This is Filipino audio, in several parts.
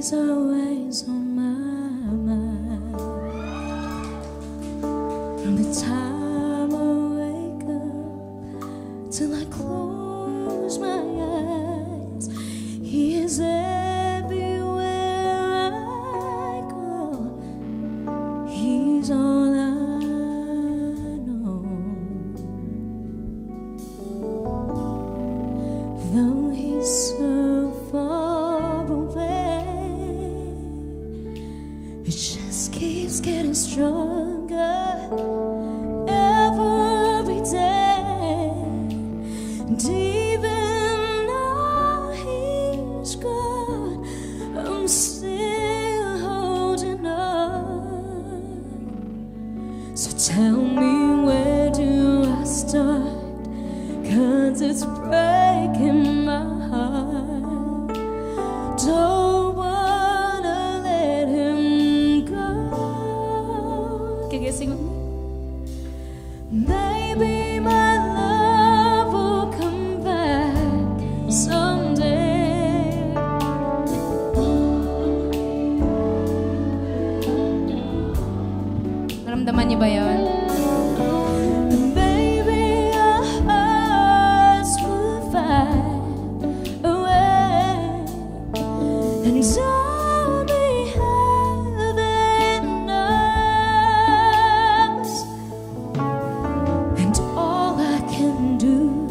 He's always on my mind. From the time I wake up till I close my eyes, He is everywhere I go. He's all I know. Though He's so far away, it just keeps getting stronger every day. And even though He's gone, I'm still holding on. So tell me, where do I start? 'Cause it's breaking my heart. Don't wanna let Him go. Can you sing with me? Maybe my love will come back someday. Naramdaman niyo ba yun? Maybe our hearts will find a way, and only heaven knows. And all I can do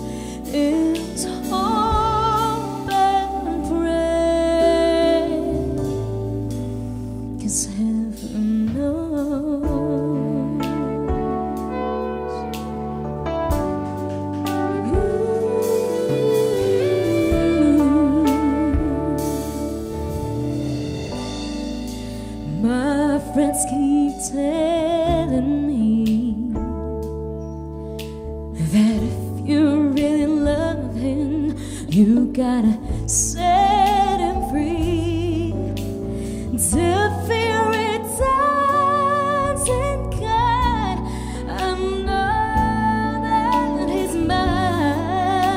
is hope and pray, 'cause heaven knows. My friends keep telling me that if you really love Him, you gotta set Him free. To fear it doesn't God, I know that He's mine.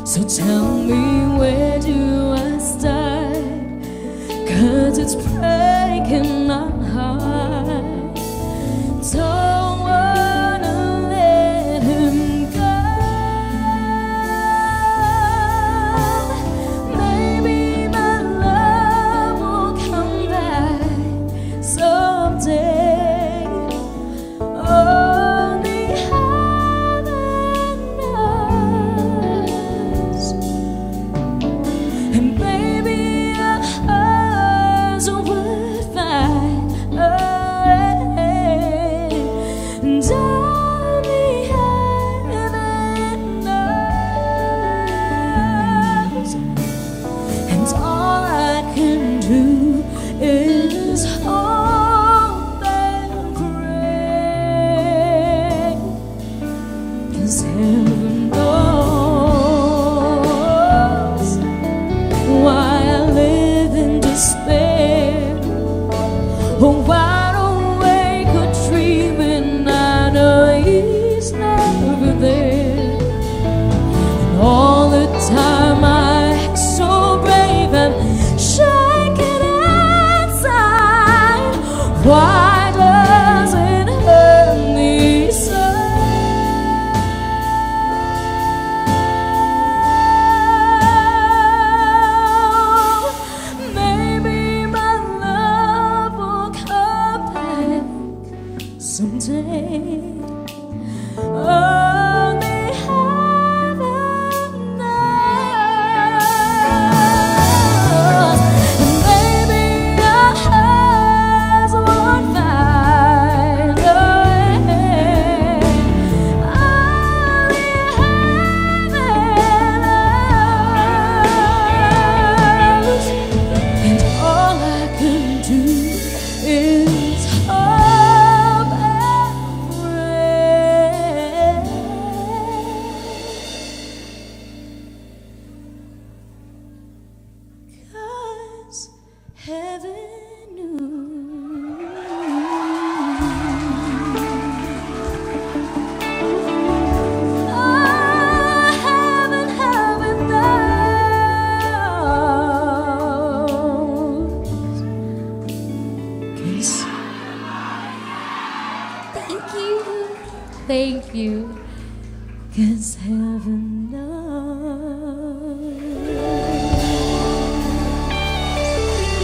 So tell me, where do I start? 'Cause it's breaking my heart. Don't wanna let Him go. Maybe my love will come back someday. Only heaven knows. And maybe our hearts would find a way, and only heaven knows. And all I can do is hope and pray, 'cause heaven knows why I live in despair. Oh, wide awake or dreaming, I know He's never there. And all the time I act so brave, I'm shaking inside. Why does it hurt me so? Maybe my love will come back someday. Only heaven knows. And maybe our hearts won't find thank you, 'cause heaven knows.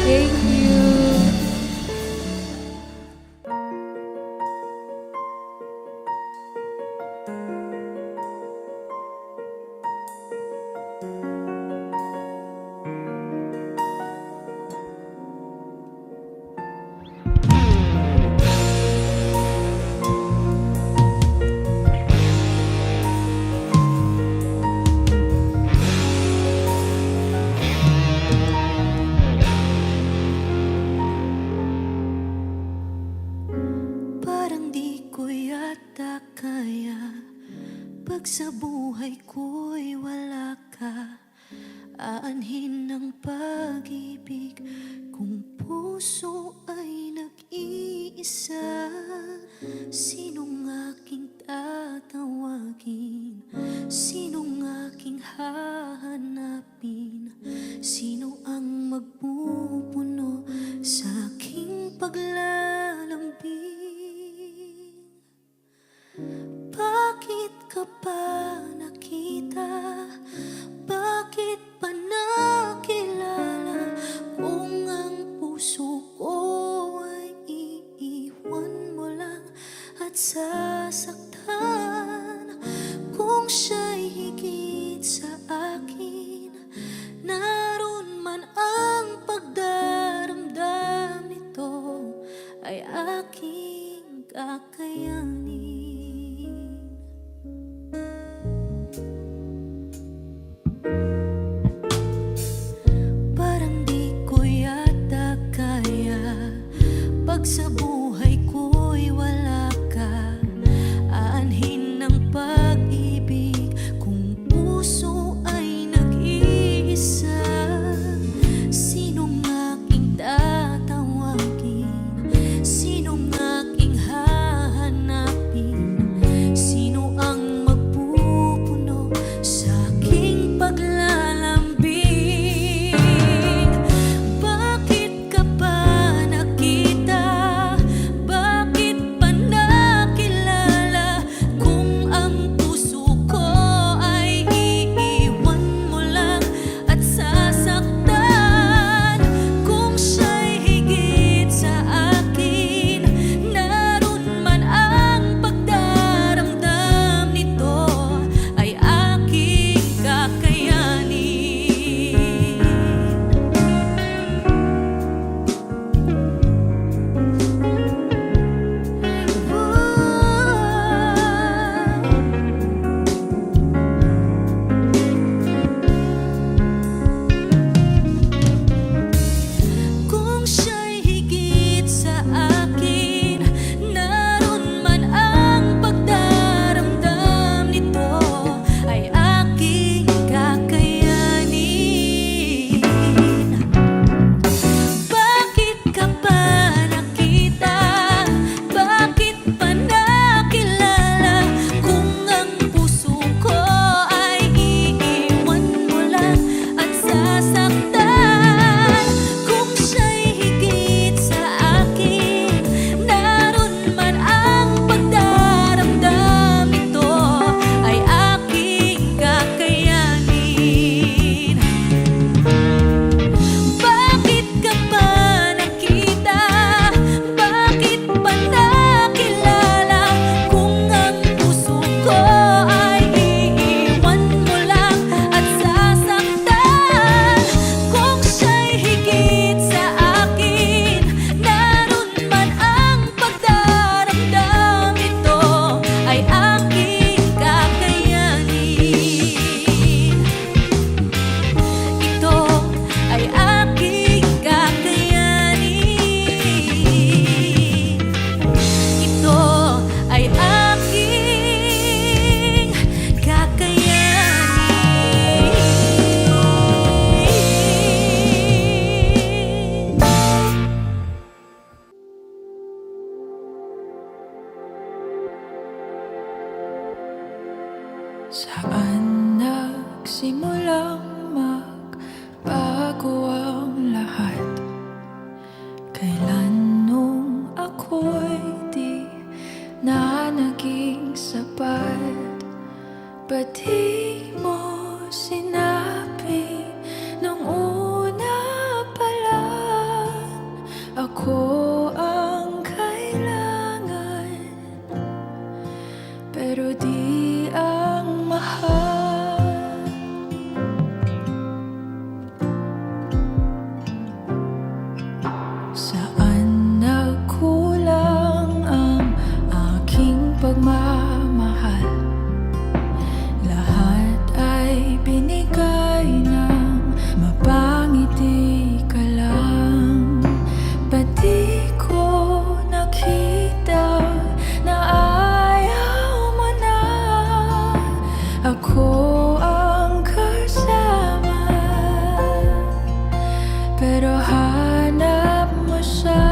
Thank you. Parang di ko yata kaya pag sa buhay ko'y wala ka. Aanhin ng pag-ibig kung puso ay nag-iisa. Sinong aking tatawagin? Sinong aking hahanapin? Sino ang magpupuno sa aking paglalambing? Bakit ka pa nakita? Bakit pa nakilala? Kung ang puso ko ay iiwan mo lang at sasaktan. Kung siya'y higit sa akin, naroon man ang pagdaramdam nito ay aking kakayanin. Parang di ko yata kaya pag sa buhay ko'y wala ka. Aanhin ng pag-ibig kung puso ay nag-iisa. Sinong aking tatawagin? Sinong aking hahanapin? Sino ang magpupuno sa aking paglalambing? Bakit ka pa nakita? Bakit pa nakilala? Kung ang puso ko ay iiwan mo lang at sasaktan. Kung siya'y higit sa akin, naroon man ang pagdaramdam nito ay aking kakayanin. Kung siya'y higit sa akin, naroon man ang pagdaramdam nito ay aking kakayanin. Bakit ka pa nakita? Bakit pa nakilala? Kung ang puso ko ay iiwan mo lang at sasaktan. Kung siya'y higit sa akin, naroon man ang pagdaramdam nito ay aking kakayanin. Bakit ka pa nakita? Bakit pa nakilala? Kung ang puso ko ay iiwan mo lang at sasaktan. Kung siya'y higit sa akin, naroon man ang pagdaramdam nito ay aking kakayanin. Ito ay aking kakayanin. Ito ay aking kakayanin. Saan nagsimulang magbago ang lahat? Kailan nung ako'y di na naging sapat? di mo sinabi nung una pa lang ako ang kailangan, pero di ang mahal. Saan nagkulang ang aking pagmamahal? Lahat ay binigay ng mapangiti ka lang. Ba't di ko nakita na ayaw mo na ako ang kasama? Pero hanap mo siya,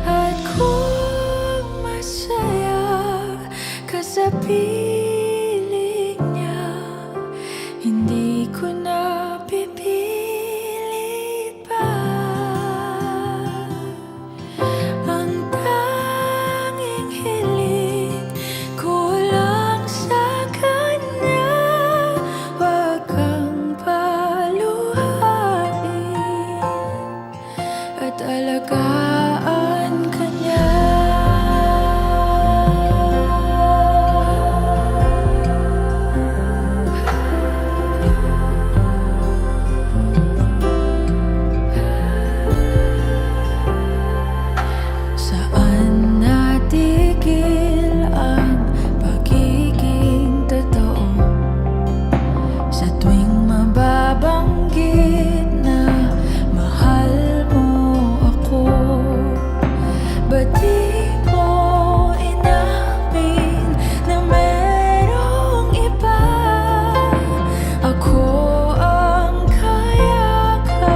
at kung masaya ka sa piling niya, hindi ko na pipilit pa. Ang tanging hiling ko lang sa kanya, wag kang paluhain at alagaan ka niya. Saan natigil ang pagiging totoo? Sa tuwing mababanggit na mahal mo ako, ba't di mo inamin na merong iba? Ako ang kayakap,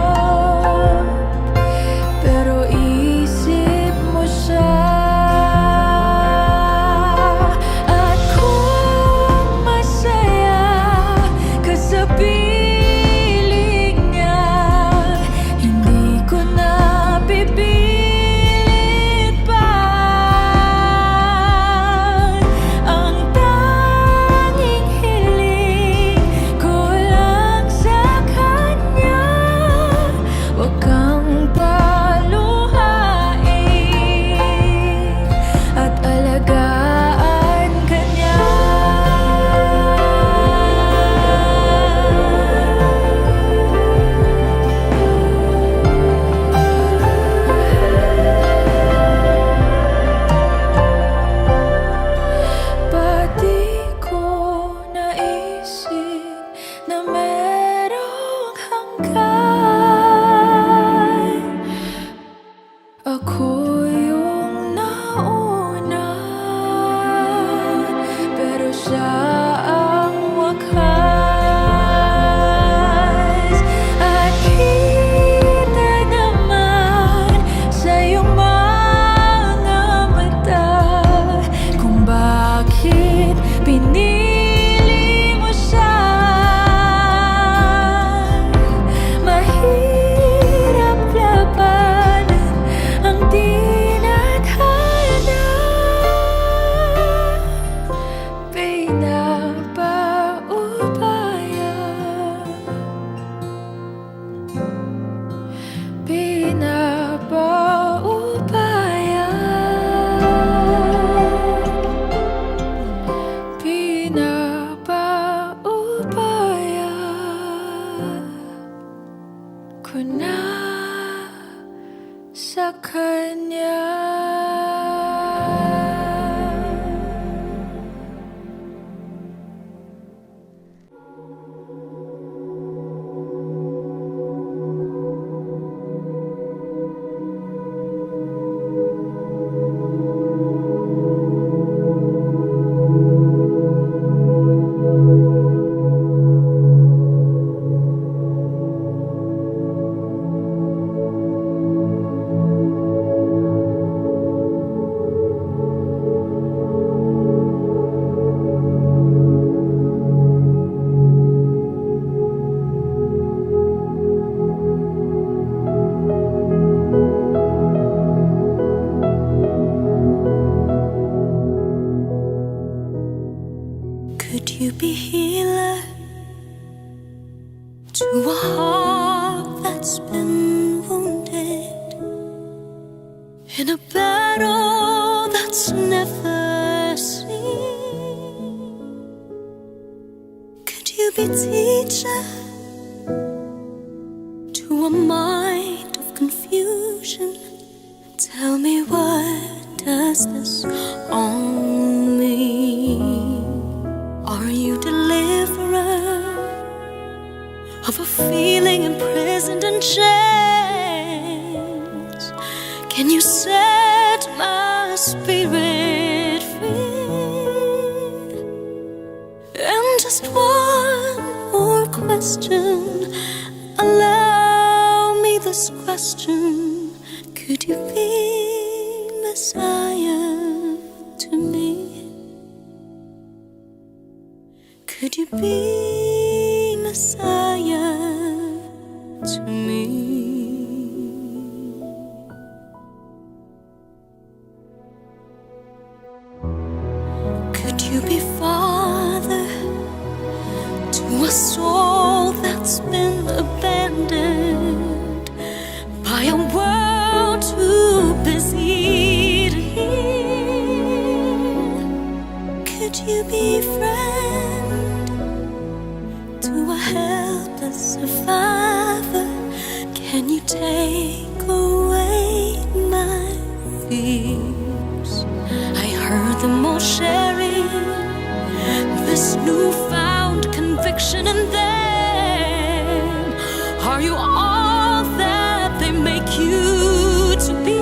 pero isip mo siya. At kung masaya ka sa piling niya, hindi ko na pipilit pa. Ang tanging hiling ko lang sa kanya, wag kang paluhain at alagaan ka niya. Ba't di ko naisip na merong hanggan? Ako yung nauna, pero siya ang wakas. At kita naman sa iyong mga mata kung bakit pinili mo siya. Mahirap labanan ang tinadhana, pinapaubaya, pinapaubaya, pinapaubaya ko na sa kanya. in a battle that's never seen. Could you be teacher to a mind of confusion? Tell me, what does this all mean? Are you deliverer of a feeling imprisoned in chains? Can you set my spirit free? And just one more question, allow me this question: could you be Messiah to me? Could you be Messiah to me? Could you be Father to a soul that's been abandoned by a world too busy to hear? Could you be friend to a helpless survivor? Can you take away my fears? I heard them all sharing this newfound conviction, and then, are you all that they make you to be?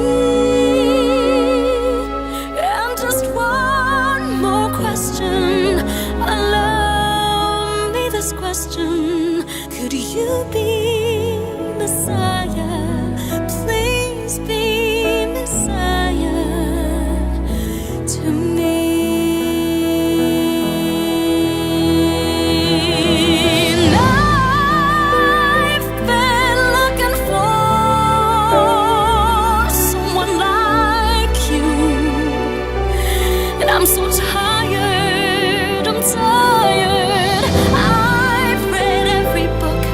And just one more question, allow me this question: could you be Messiah? Please be Messiah to me. And I've been looking for someone like you, and I'm so tired, I'm tired. I've read every book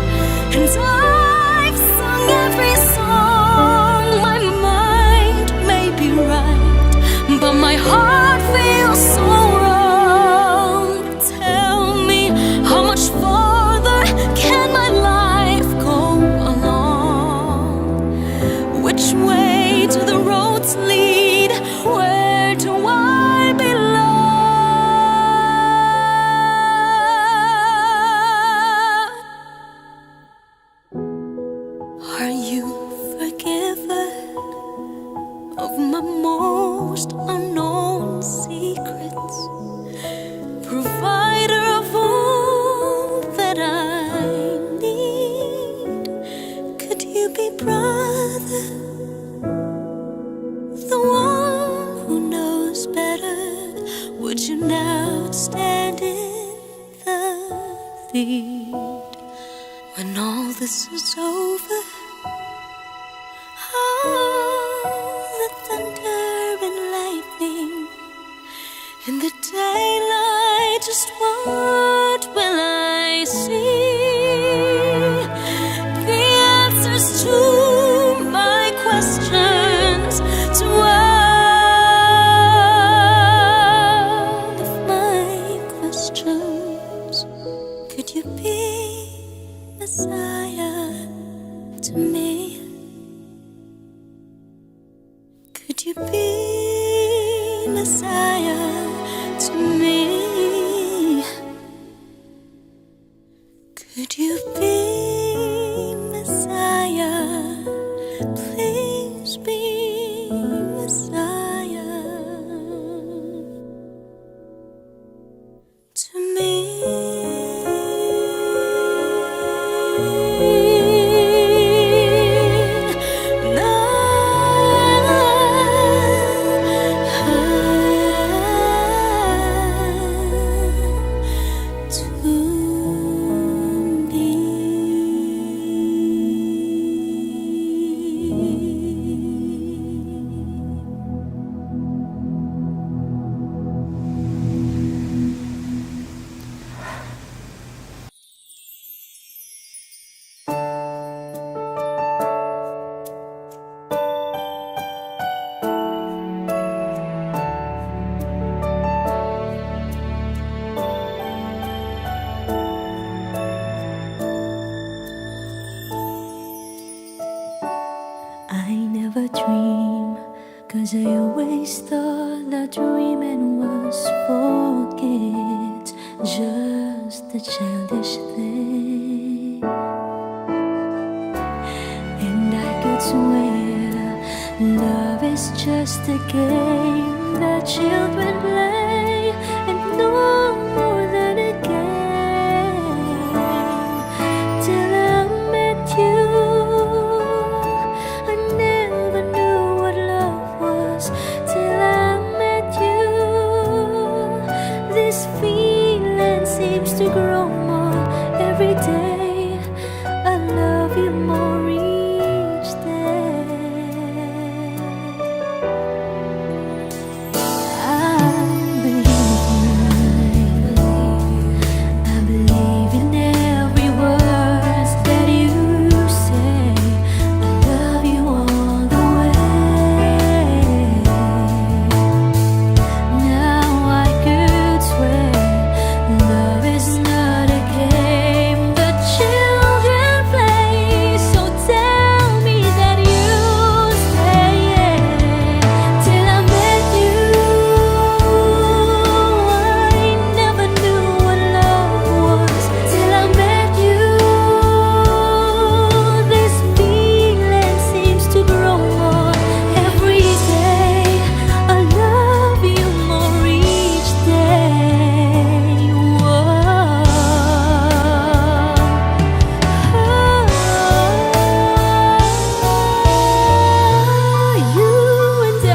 and I've sung every song. My mind may be right, but my heart feels so wrong. Tell me, how much farther can my life go along? Which way do the roads lead? Where do I belong? Are you forgiven of my most unknown secrets? Provider of all that I need. Could you be brother, the one who knows better? Would you now stand in the lead when all this is over? The thunder and lightning in the daylight, just what will I see? The answers to my questions, to all of my questions. Could you be Messiah to me? Could you be Messiah to me? Could you be Messiah? Please be Messiah to me. To me. I never dream, 'cause I always thought that dreaming was for kids, just a childish thing. And I could swear love is just a game that children play, and no more than a game. Till I met you, I never knew what love was. Till I met you, this feeling seems to grow more every day. I love you more each day. I believe in every word that you say. I love you all the way. Now I could swear love is not a game that children play. So tell me that you stay. Till I met you, I never knew what love was. Till I met you, this feeling seems to grow more every day. I love you more each day. Whoa. You and I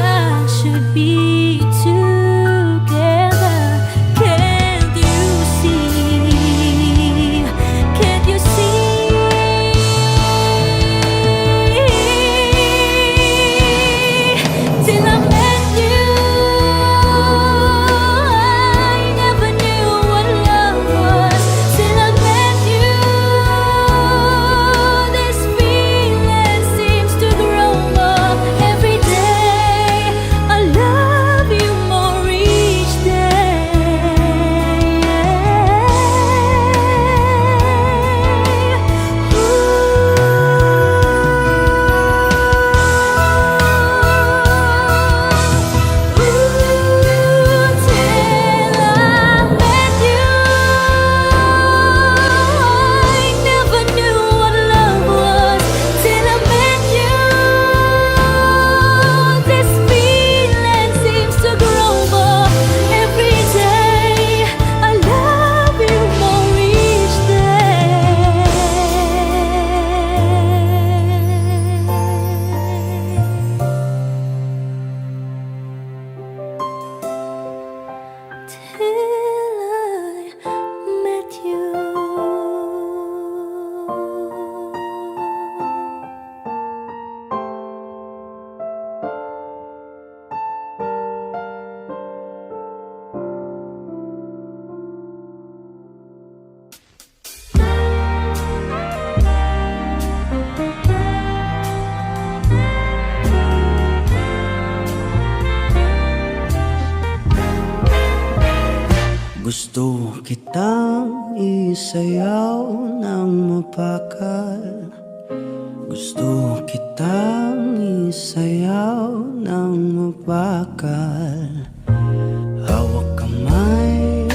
should be together. Can't you see? Can't you see? Till I met you, I never knew what love was. Till I met you, this feeling seems to grow more every day. I love you more each Gusto kitang isayaw ng mapakal. Gusto kitang isayaw ng mapakal. Hawak kamay,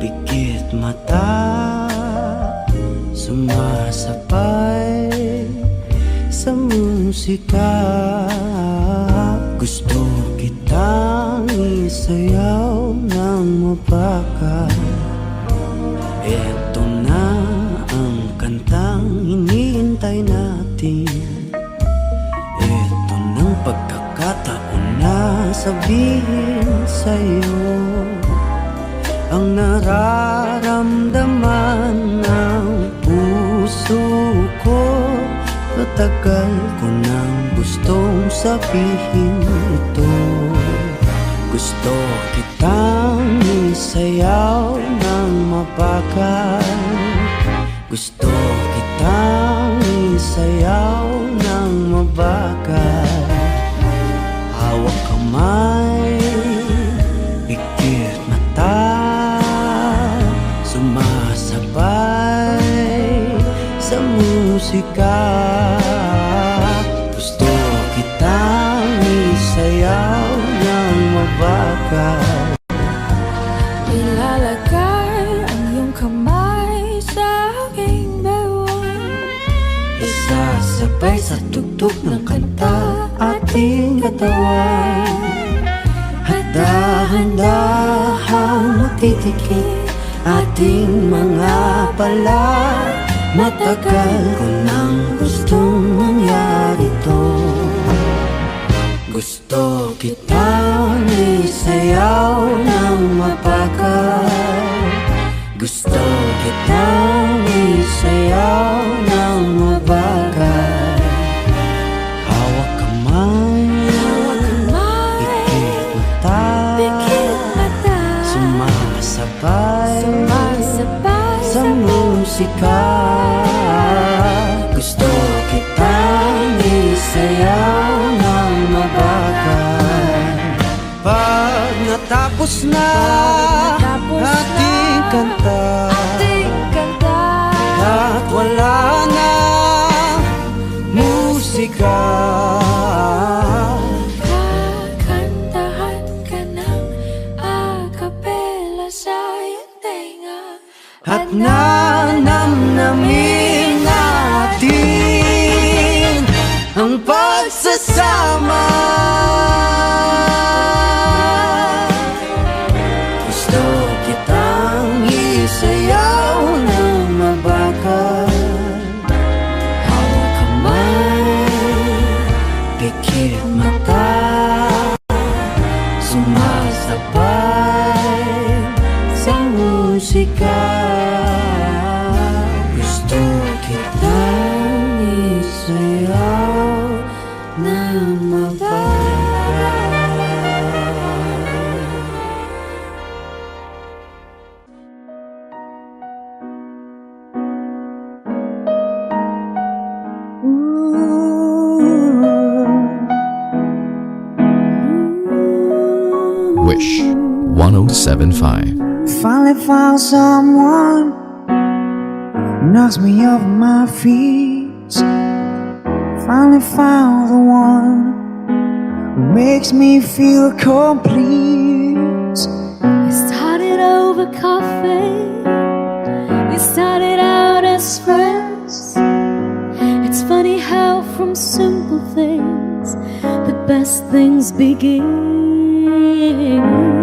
pikit mata, sumasabay sa musika. Gusto kitang isayaw ng mapakal. Eto na ang kantang hinihintay natin. Eto ng pagkakataon na sabihin sa'yo ang nararamdaman ng puso ko. Matagal ko nang gustong sabihin ito. Gusto kitang isayaw ng mapakal. Gusto kitang isayaw ng mabagal. Hawak kamay, pikit mata, sumasabay sa musika. katawan. At dahan-dahang matitikip ating mga pala. Matagal ko nang gustong mangyari to. Gusto kitang isayaw ng mapagal. Gusto kitang isayaw ng mabagal. Hawak kamay, Pikit mata, sumasabay sa sumasabay musika. Gusto kitang isayaw ng mabagal. Pag natapos na ating kanta, ating kanta. at wala na musika, Kakantahan ka ng a-capella sa iyong tenga. at nanamnamin natin ang pagsasama. Gusto kitang isayaw ng mabagal. Hawak kamay, pikit mata, sumasabay sa musika. Gusto kitang isayaw ng mabagal. Wish 1075. Finally found someone who knocks me off my feet. Finally found the one who makes me feel complete. We started over coffee. We started out as friends. It's funny how from simple things the best things begin.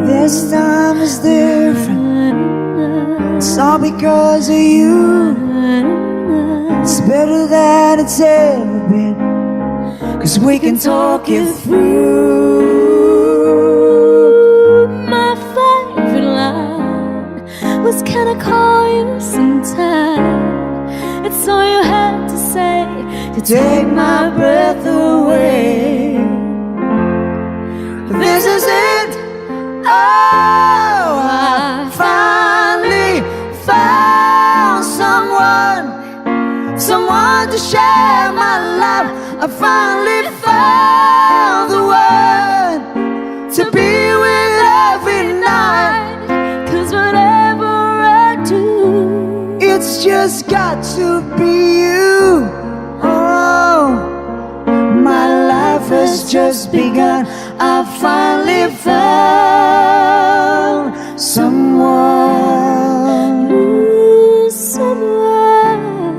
This time is different. It's all because of you. It's better than it's ever been, 'cause we can talk it through. My favorite line was, "Can I call you sometime?" It's all you had to say to Take my breath away. This is it. Oh, I finally found someone to share my life. I finally found the one to be with every night. 'Cause whatever I do, It's just got to be you. Oh, my life has just begun. I finally found someone. someone.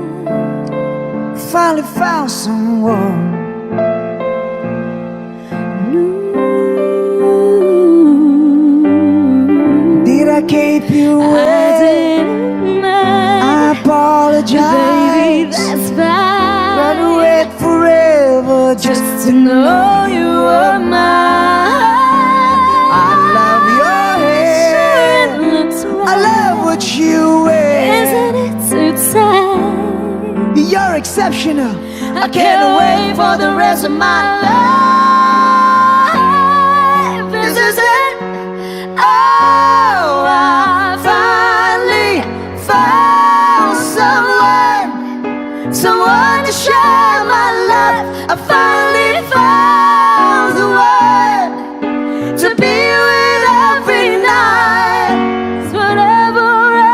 Finally found someone. Did I keep you I waiting? didn't I mind, apologize. baby, that's fine. But wait forever just to know you were mine. I love your hair. It looks right. I love what you wear. Isn't it too tight? You're exceptional. I can't wait for the rest of my life. This is it. Oh, I finally found someone to share my life. I finally found the one to be with every night. 'Cause whatever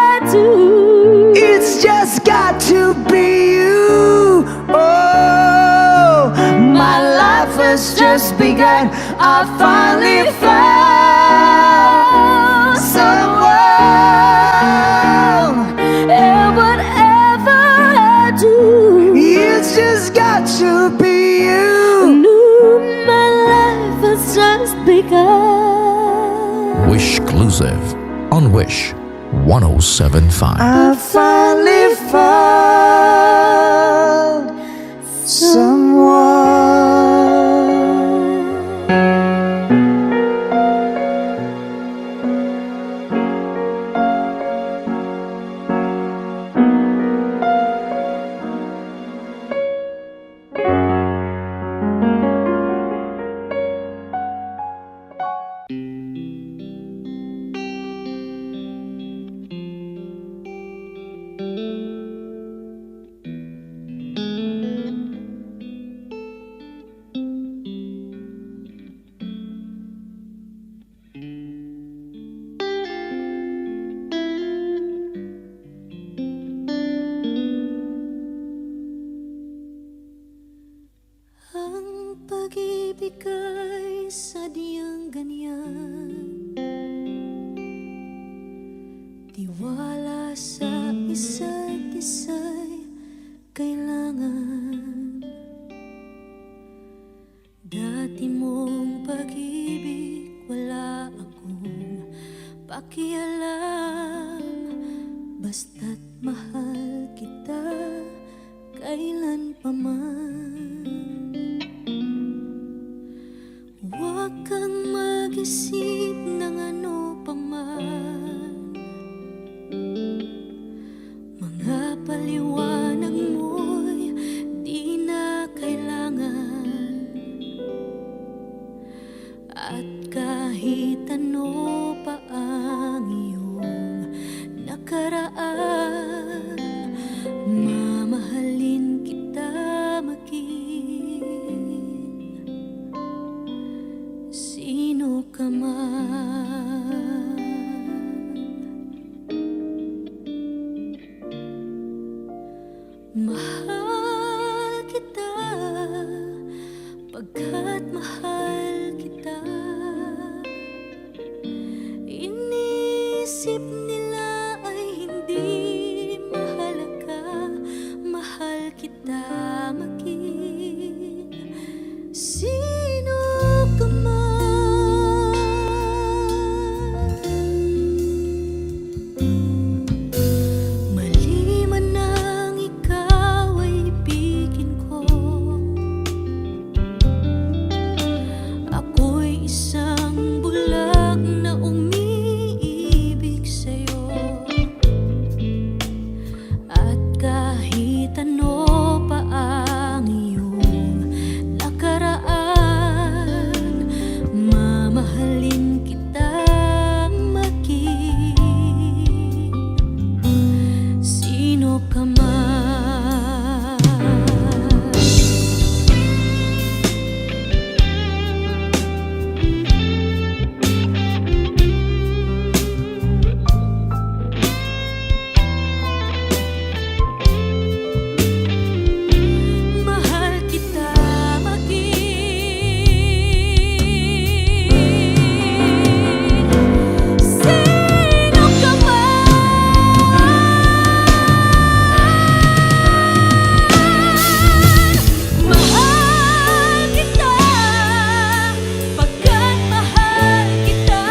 I do, It's just got to be you. Oh, my life has just begun. I finally found someone. and whatever I do, It's just got to be you. no, my life has begun. Wish Exclusive on Wish 107.5. I finally found someone. Ang pag-ibig ay sadyang ganyan, tiwala sa isa't isa'y kailangan. Dati mong pag-ibig wala akong pakialam, basta't mahal kita kailan pa man. Huwag kang mag-isip ng ano pa man, mga paliwanag mo'y di na kailangan. At kahit ano pa ang iyong nakaraan, mamahalin kita maging sino ka man. Mahal kita pagkat mahal kita. Inisip nila ay hindi mahalaga, mahal kita maging sino ka man. Mali man ang ikaw ay ibigin ko, ako'y isang bulag na umiibig sa'yo. At kahit ano pa ang iyong nakaraan, mamahalin kitang maging sino ka man. Mahal kita maging sino ka man. Mahal kita pagkat mahal kita.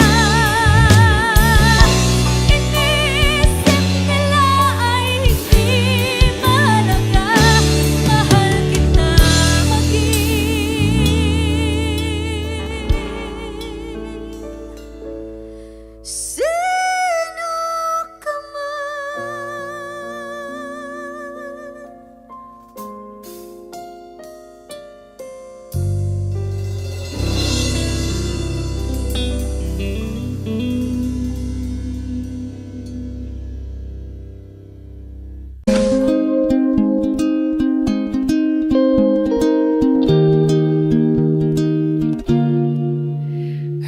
Inisip nila ay hindi mahalaga, mahal kita maging sino ka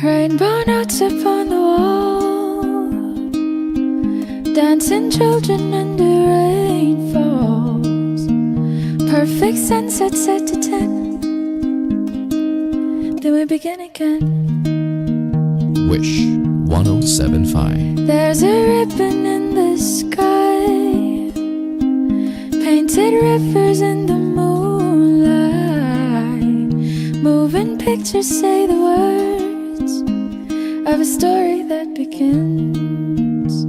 Rainbow notes upon the wall, dancing children under rainfalls, perfect sunset set to 10. Then we begin again. Wish 107.5. There's a ribbon in the sky, painted rivers in the moonlight, moving pictures say the word of a story that begins.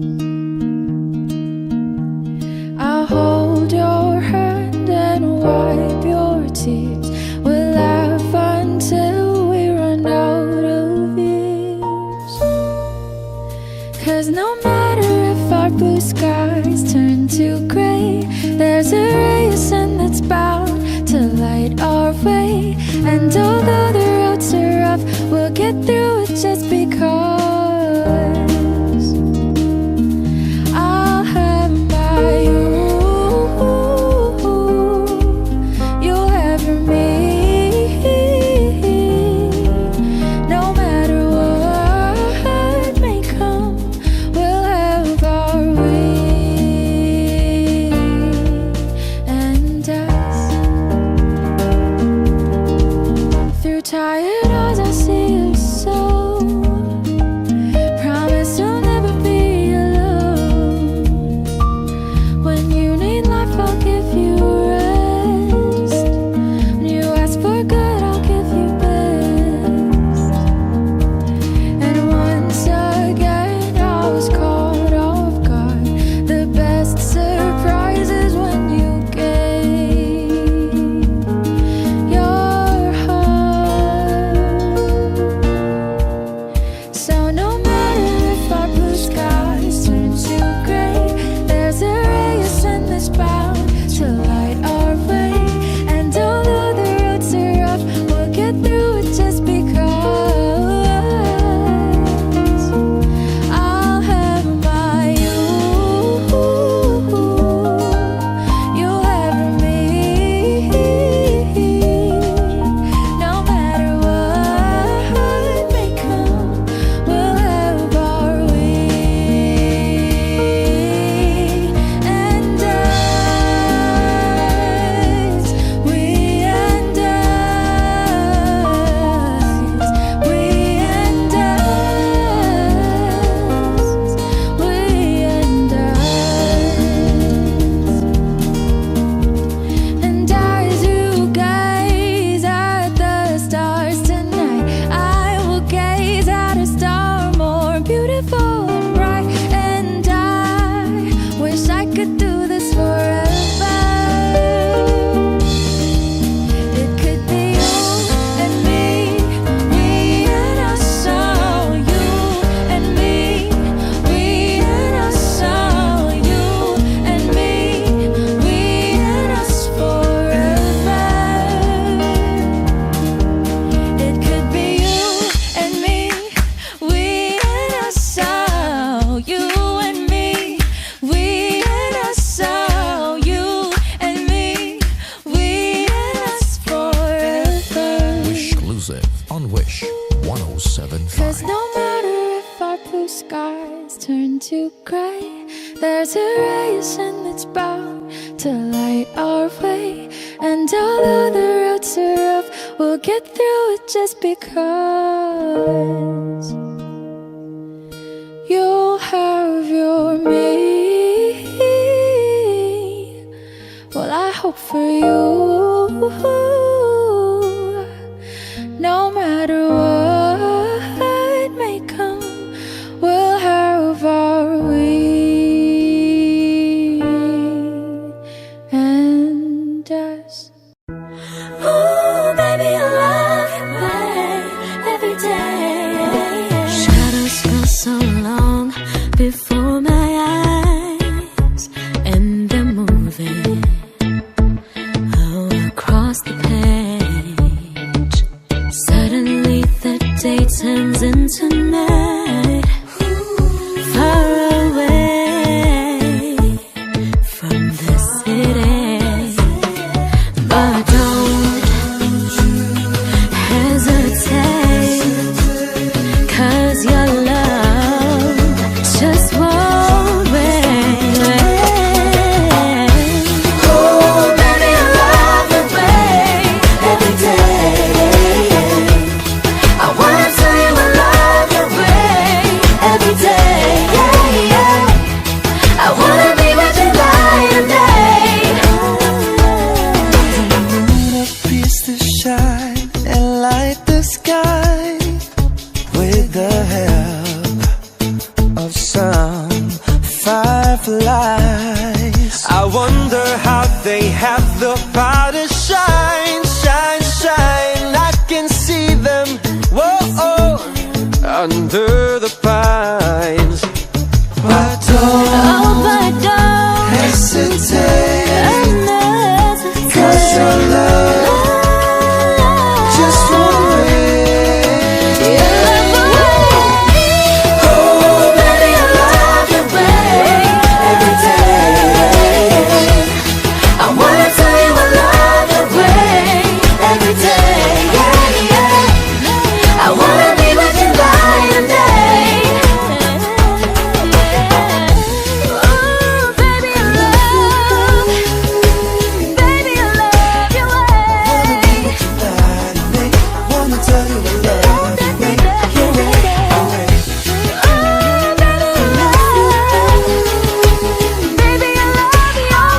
I'll hold your hand and wipe your tears. We'll laugh until we run out of years. 'Cause no matter if our blue skies turn to gray, there's a ray of sun that's bound to light our way. And although the roads are rough, we'll get through it just because I'll have my you, you'll have your me. No matter what may come, we'll have our we and us. Through tired eyes I see your soul. Promise you'll never be alone. When you need life I'll give you rest. When you ask for good I'll give you best. And once again I was caught off guard. The best surprise is when you gave your heart. So no matter if our blue skies turn to gray, there's a ray of sun that's bound to light our way. And although the roads are rough, we'll get through it just because I'll have my you, you'll have me. No matter what may come, we'll have our we and us, we and us, we and us, we and us. And as you gaze at the stars tonight, I will gaze at a star more beautiful and bright. And I wish I could do this forever. It could be you and me, we and us all. You and me, we and us all. You and me, we and us forever. It could be you and me, we and us all. You and me, we and us all. You and me, we and us forever. Wish exclusive on Wish 107.5. 'Cause no matter if our blue skies turn to gray, there's a ray of sun that's bound to light our way. And although the roads are rough, we'll get through it just because you'll have your me. Well, I hope for you. No matter what may come, we'll have our we and us. Ooh, baby, I love your way every day. Shadows feel so long before my eyes, and they're moving across the page. under the pines. But don't Oh, but don't hesitate, hesitate. 'cause your love just won't wait. Oh, baby, I love your way every day. I wanna tell you I love your way every day. Yeah, yeah. I wanna be with you night and day. Oh, baby, I love your way. Wanna tell you I love your way, your way, your way. Wanna tell you I love your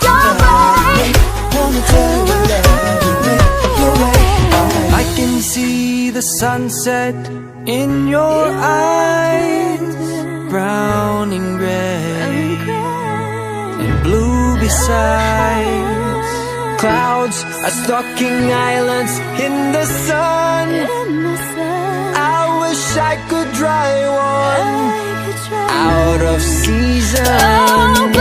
way, your way, your way. I can see the sunset in your eyes, brown and gray and blue besides. Clouds are stalking islands in the sun. I wish I could dry one out of season.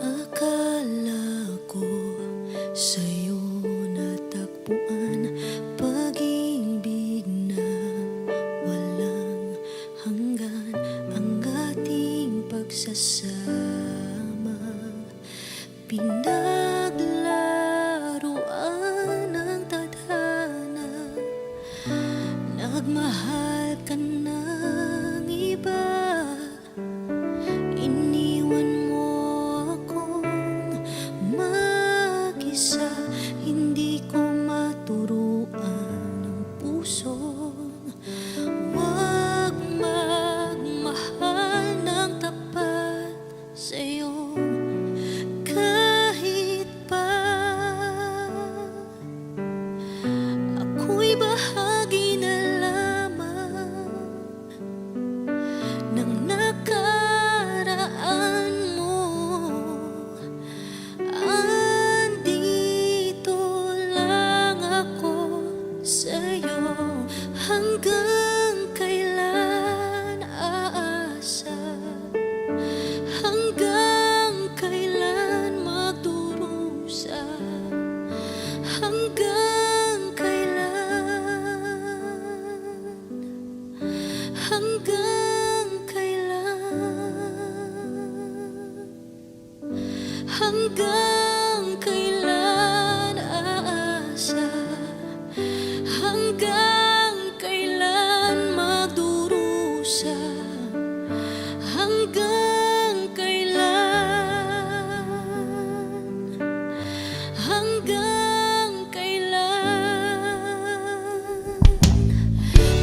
Akala ko sa'yo natagpuan pag-ibig na walang hanggan, ang ating pagsasama. Pinaglaruan ng tadhana, nagmahal ka ng iba. Iniwan mo akong mag-isa, hindi ko maturuan ang pusong wag magmahal ng tapat sa'yo kahit pa ako'y bahagi na lamang ng nakaraan mo. Andito lang ako sa'yo, hanggang kailan aasa, hanggang kailan magdurusa, hanggang kailan, hanggang kailan, hanggang kailan aasa, hanggang kailan magdurusa, hanggang kailan, hanggang kailan.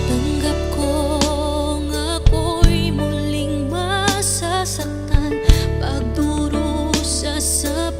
Tanggap kong ako'y muling masasaktan, pagdurusa sa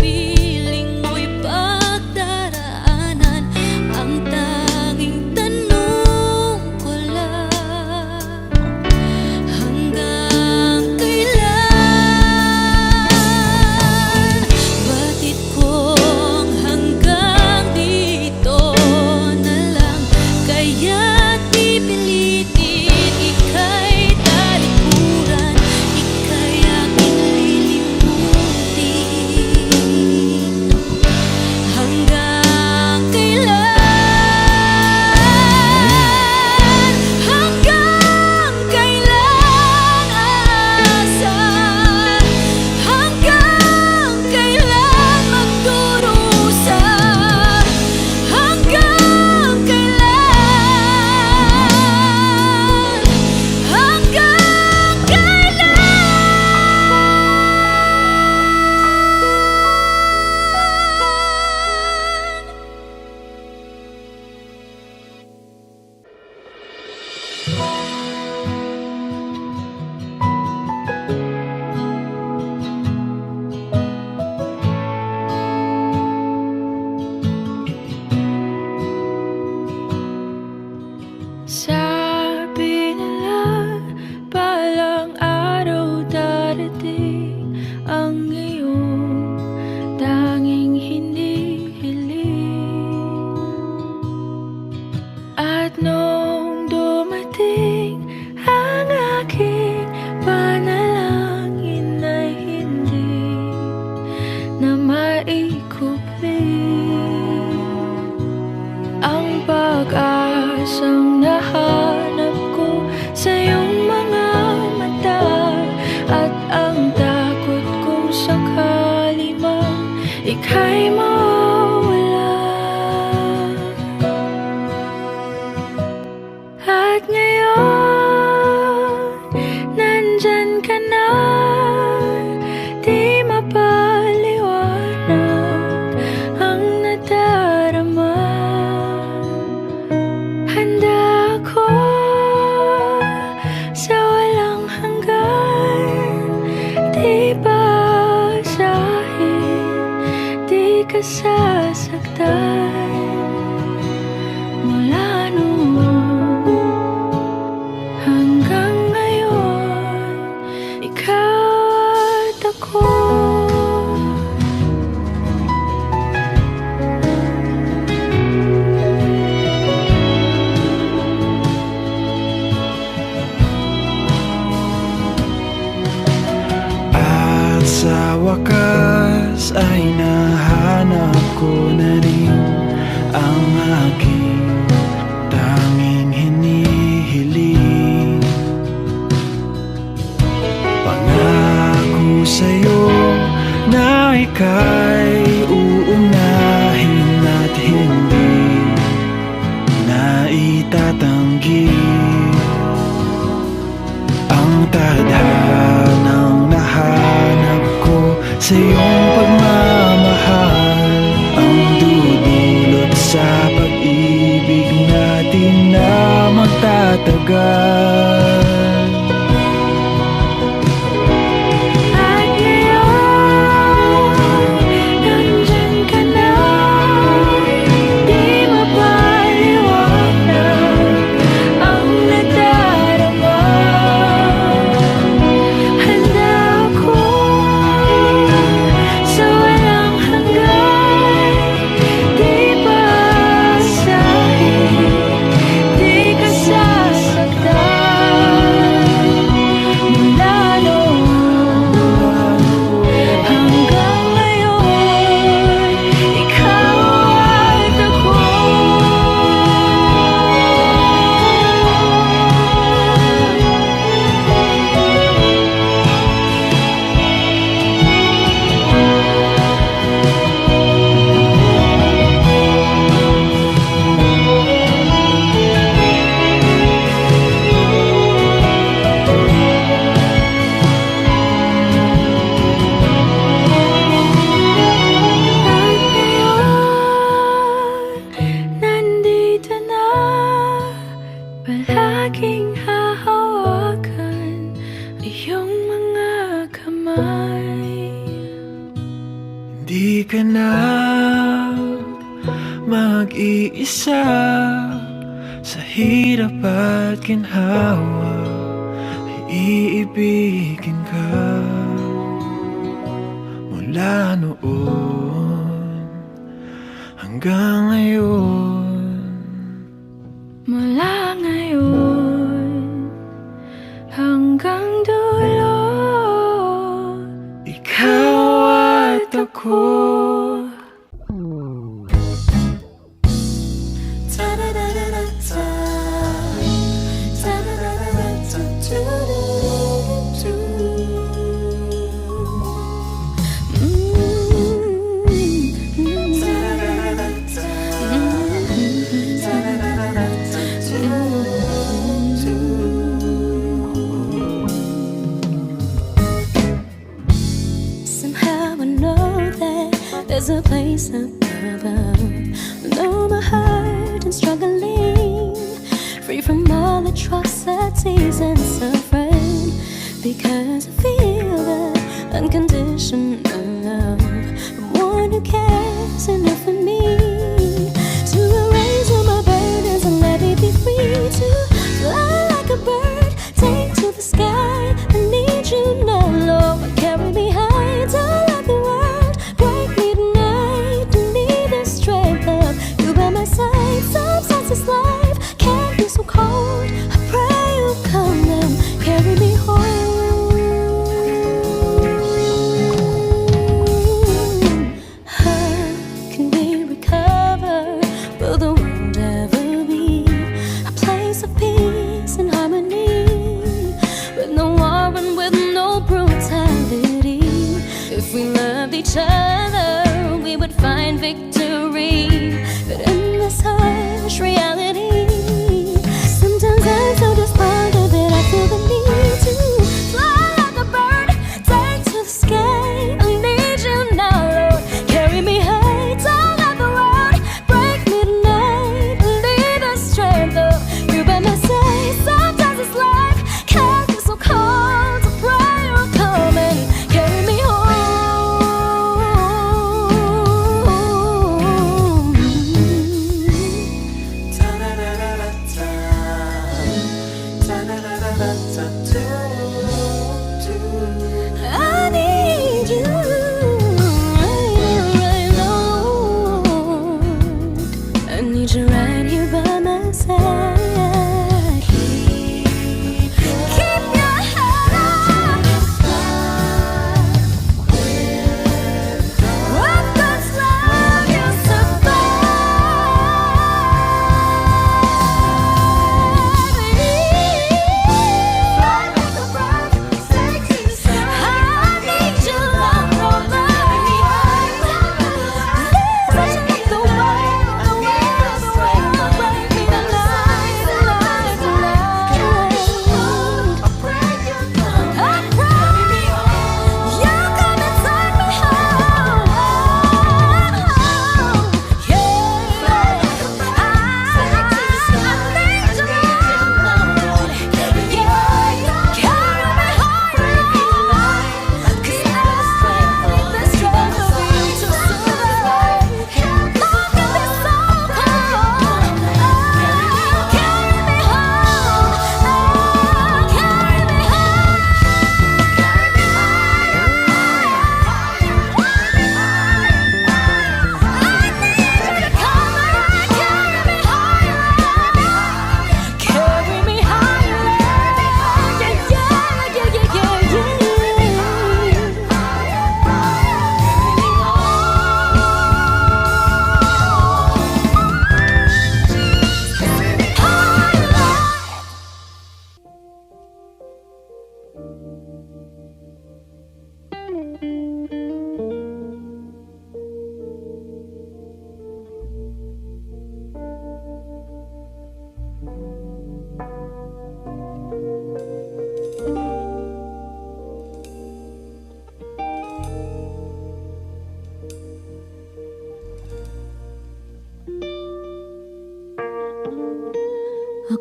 ko na rin ang aking tanging hinihiling. Pangako sa'yo na ika'y uunahin at hindi na itatanggi ang tadhanang nahanap ko sa iyong pagmamahal, ang dudulot sa pag-ibig natin na magtatagal. Palaging hahawakan iyong mga kamay. Hindi ka na mag-iisa sa hirap at ginhawa, ay iibigin ka mula noon hanggang ngayon. Mula ngayon hanggang dulo, ikaw at ako. There's a place up above, below my heart and struggling, free from all atrocities and suffering, because I feel the unconditional love from one who cares enough for me to erase all my burdens and let me be free to fly like a bird, take to the sky. I need you now, Lord, carry me high, don't let the world break me. Sometimes this life can be so cold. I pray you come and carry me home. How can we recover? Will the world ever be a place of peace and harmony, with no war and with no brutality? If we loved each other, we would find victory. But in this harsh reality, sometimes I'm so despondent that I feel the need to fly like a bird, take to the sky. I need you now, Lord, carry me high, don't let the world break me tonight. I need the strength of you by my side. Sometimes this life can be so cold. I pray you'll come and carry me home.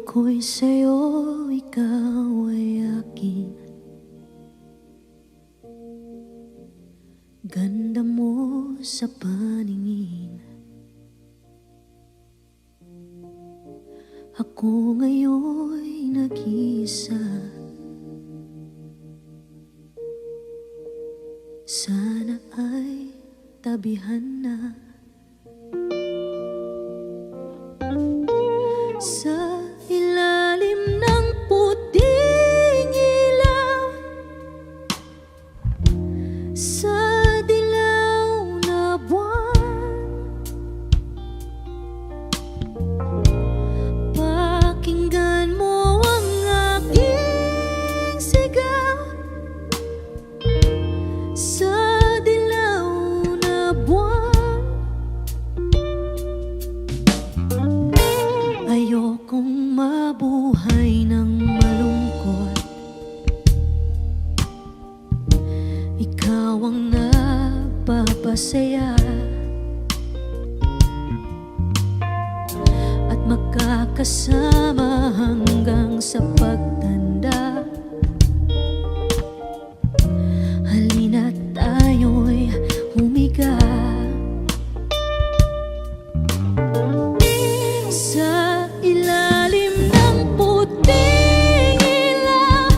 ako'y sa'yo, ikaw ay akin. Ganda mo sa paningin. Ako ngayon'y nag-iisa. Sana ay tabihan na. Sa ilalim ng puting ilaw, sa dilaw na buwan, pakinggan mo ang aking sigaw. Sa dilaw na buwan, ayokong mabuhay ng malungkot. Ikaw ang nagpapasaya at magkakasama hanggang sa pagtanda. Halina't tayo'y humiga sa ilalim ng puting ilaw,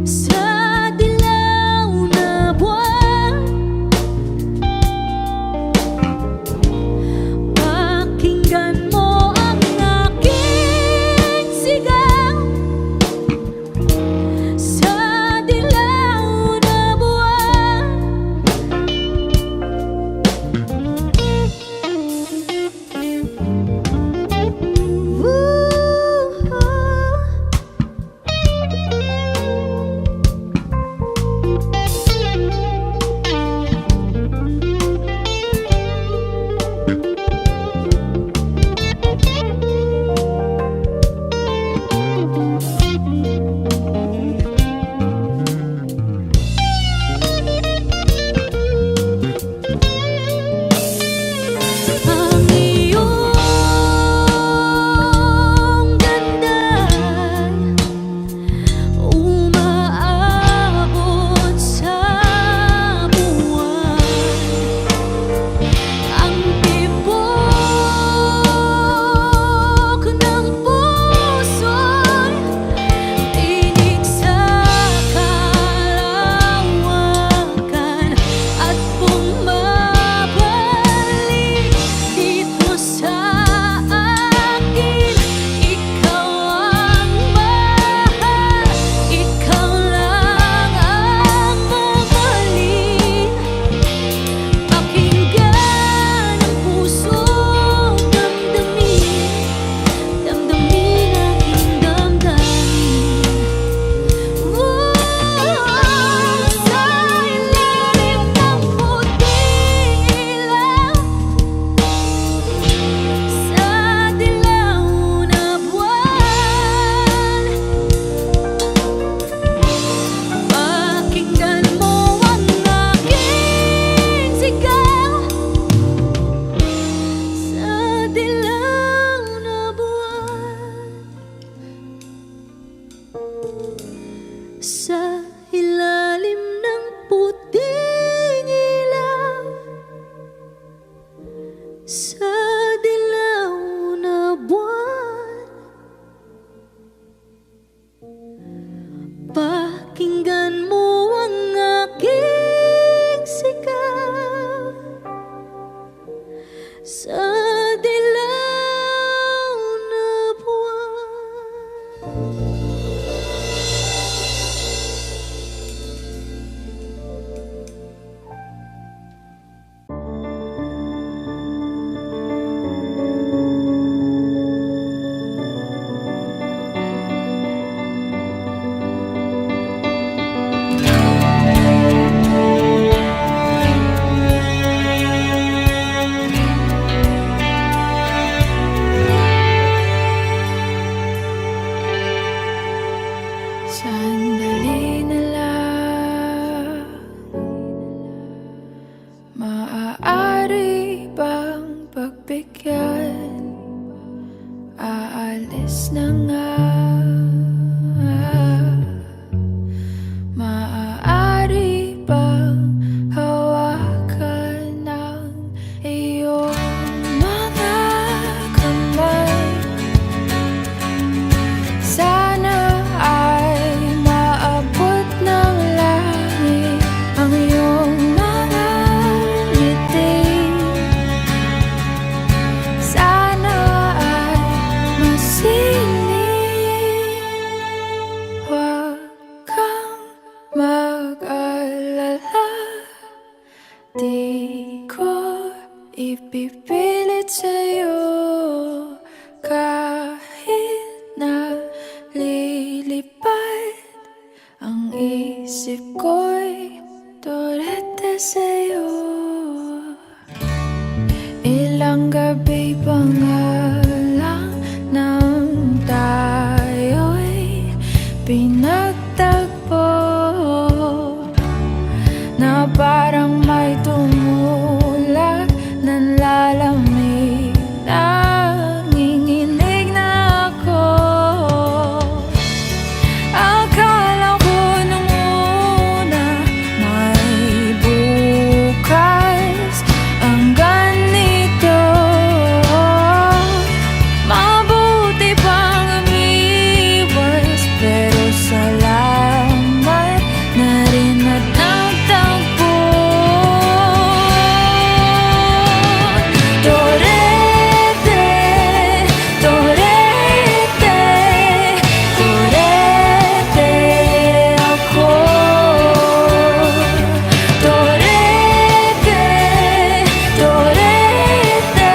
sa dilaw na buwan. Pakinggan mo ang aking sigaw. Sa dilaw na buwan, ang iyong ganda'y umaabot sa buwan. Ang tibok ng puso'y tinig sa kalawakan at bumabalik dito sa akin. Ikaw ang mahal, ikaw lang ang mamahalin. Pakinggan ang pusong damdamin, damdamin aking damdamin. Sa ilalim ng puting ilaw, sa dilaw na buwan, pakinggan mo ang aking sigaw. Sa dilaw na buwan, sa ilalim ng puting ilaw, sa dilaw na buwan, pakinggan mo ang aking sigaw. Sa dilaw na buwan. Sandali na lang, maaari bang pagbigyan pinagtagpo na parang may tumulak ng lalamig. Nanginginig na ako. Akala ko nung una may bukas ang ganito. Mabuti pang umiwas, pero salamat na rin at nagtagpo. Torete, torete, torete ako. Torete, torete,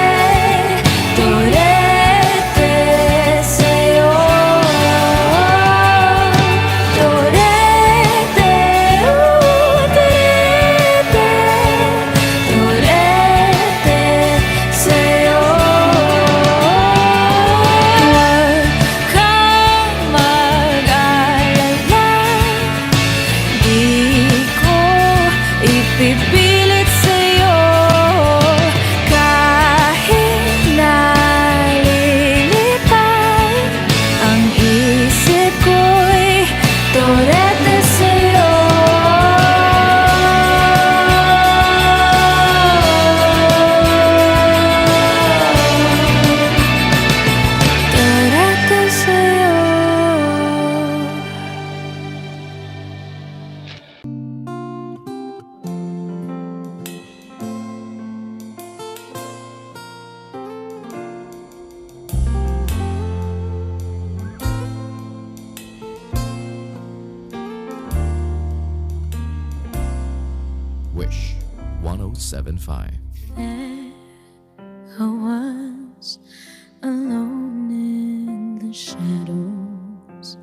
torete sa'yo. Torete, torete sa'yo. Huwag kang mag-alala, di ko ipipilit sa'yo. Kahit nalilipay ang isip ko'y torete sa'yo. Torete sa'yo. Wish 1075. There I was, alone in the shadows.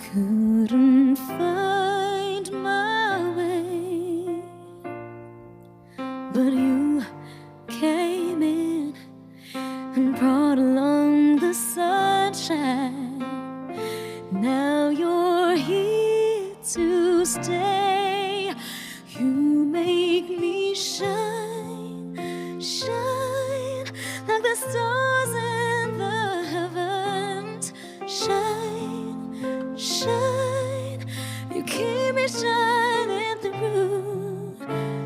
Couldn't find my way, but you came in and brought along the sunshine. Now you're here to stay. You make me shine, shine like the stars in the heavens. Shine, shine, you keep me shining through.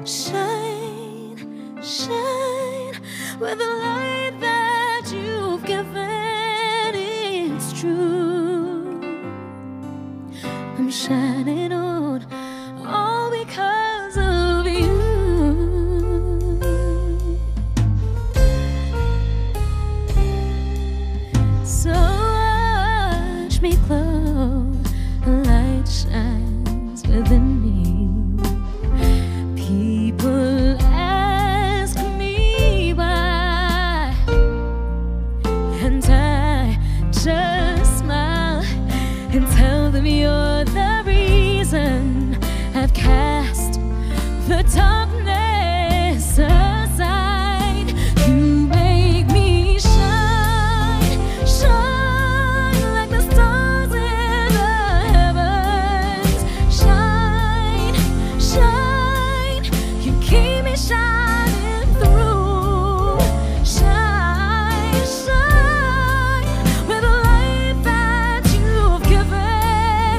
Shine, shine, with the light that you've given, it's true. I'm shining on, all because of you. So watch me glow, a light shines within me. People ask me why, and I just smile and tell them you're the reason. I've cast the darkness aside. You make me shine, shine like the stars in the heavens. Shine, shine, you keep me shining through. Shine, shine, with the light that you've given,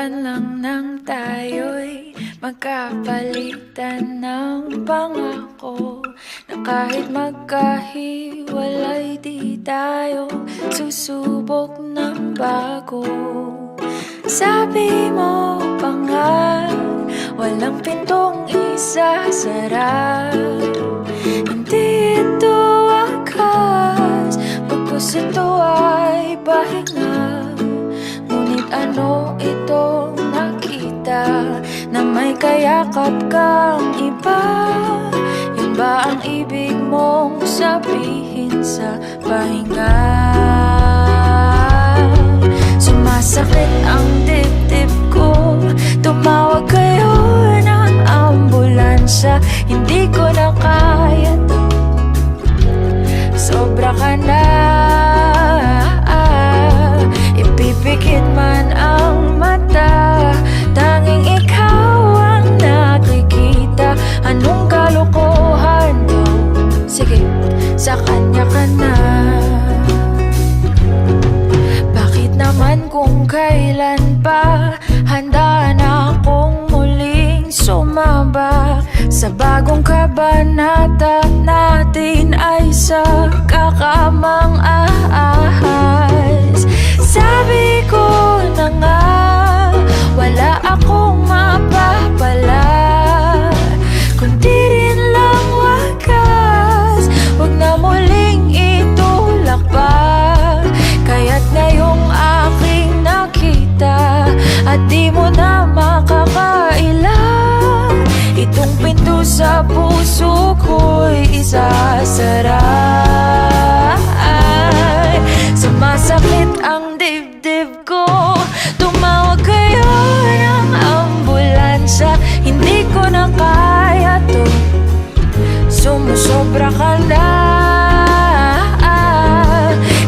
Kailan lang nang tayo'y magkapalitan ng pangako na kahit magkahiwalay di tayo susubok ng bago. Sabi mo pa nga, walang pintong isasara. Hindi ito wakas, pagkus ito ay pahinga. Ngunit ano itong nakita na may kayakap kang iba? Yun ba ang ibig mong sabihin sa pahinga? Sumasakit ang dibdib ko, tumawag kayo ng ambulansya. Hindi ko na kaya to, sobra ka na. Ipipikit man ang mata, tanging ikaw ang nakikita. Anong kalokohan to? Sige, sa kanya ka na. Bakit naman kung kailan pa handa na akong muling sumaba sa bagong kabanata natin ay sa kakamang ahas. Sabi ko na nga, wala akong mapapala, kundi rin lang wakas. Huwag na muling itulak pa, kaya't ngayong aking nakita at di mo na makakaila, itong pinto sa puso ko'y isasara. Sumasakit ang dibdib ko, tumawag kayo ng ambulansya. Hindi ko na kaya to, sumusobra ka na.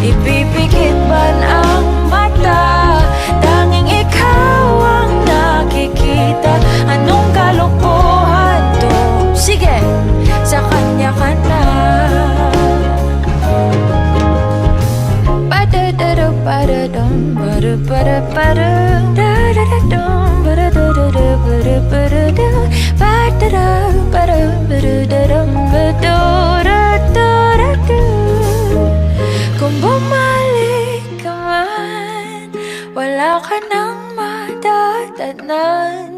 Ipipikit man ang mata, tanging ikaw ang nakikita. Anong kalokohan to? Sige, sa kanya ka na. Ba-da-da-da-ba-da-dum, ba-da-ba-da-ba-dum, da-da-da-dum, ba-da-da-da-da-ba-da-ba-da-da, ba-da-da-ba-da-ba-da-da-dum, ba-da-da-da-da-da. Kung bumalik ka man, wala ka nang madatagnan.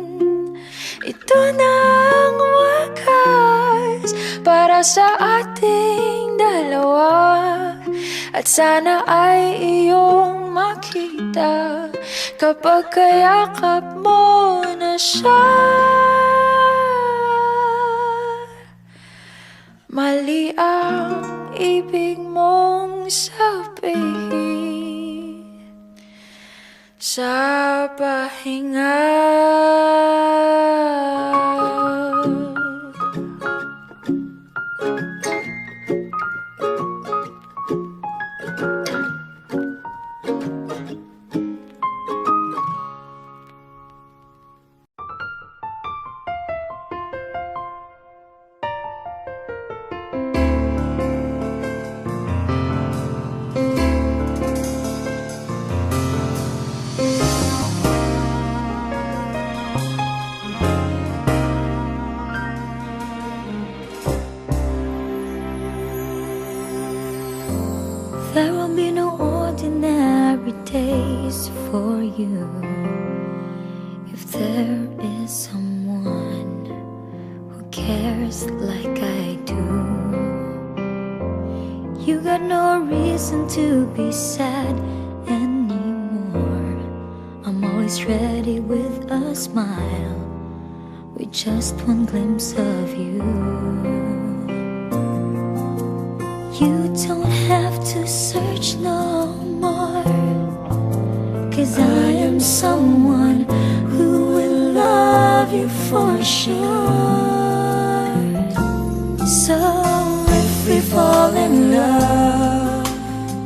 Ito na ang wakas para sa ating dalawa, at sana ay iyong makita kapag kayakap mo na siya. Mali ang ibig mong sabihin sa pahinga. There will be no ordinary days for you if there is someone who cares like I do. You got no reason to be sad anymore. I'm always ready with a smile, with just one glimpse of you. You don't have to search no more, 'cause I am someone who will love you for sure. So if we fall in love,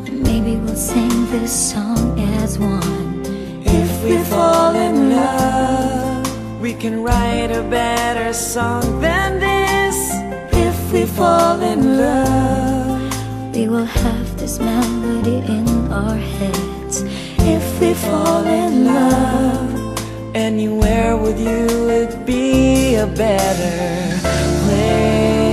maybe we'll sing this song as one. If we fall in love, we can write a better song than this. If we fall in love, we will have this melody in our heads. if we fall in love, Anywhere with you would be a better place.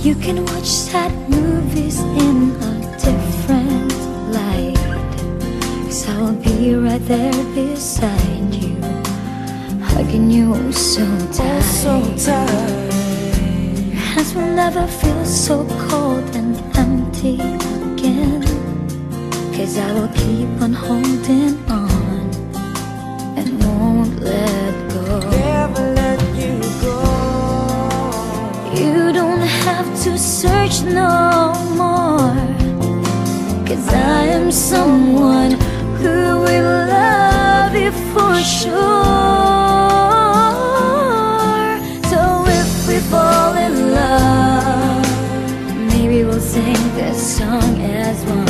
You can watch sad movies in a different light, 'cause I will be right there beside you, hugging you so tight. So tight. Your hands will never feel so cold and empty again, 'cause I will keep on holding on and won't let go. Never let you go. You don't have to search no more, 'cause I am someone who will love you for sure. So if we fall in love, maybe we'll sing this song as one.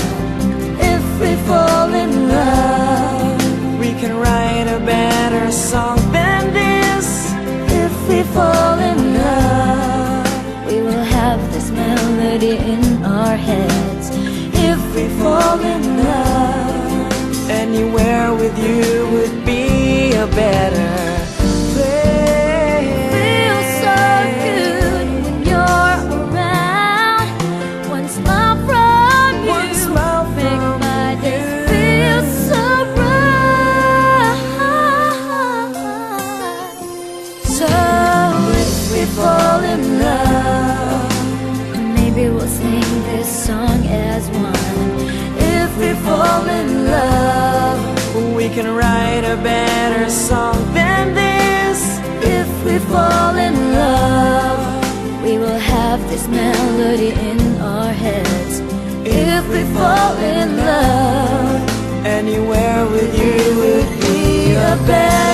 If we fall in love, We can write a better song than this. if we fall in love, we will have this melody in our heads. If we fall in love, Anywhere with you would be a better place. feels so good when you're around. One smile from you, One smile make from my day you. feel so bright. So if we fall in love, maybe we'll sing this song as one. If we fall in love, We can write a better song than this. if we fall in love, we will have this melody in our heads. If we fall in love, Anywhere with you would be a better.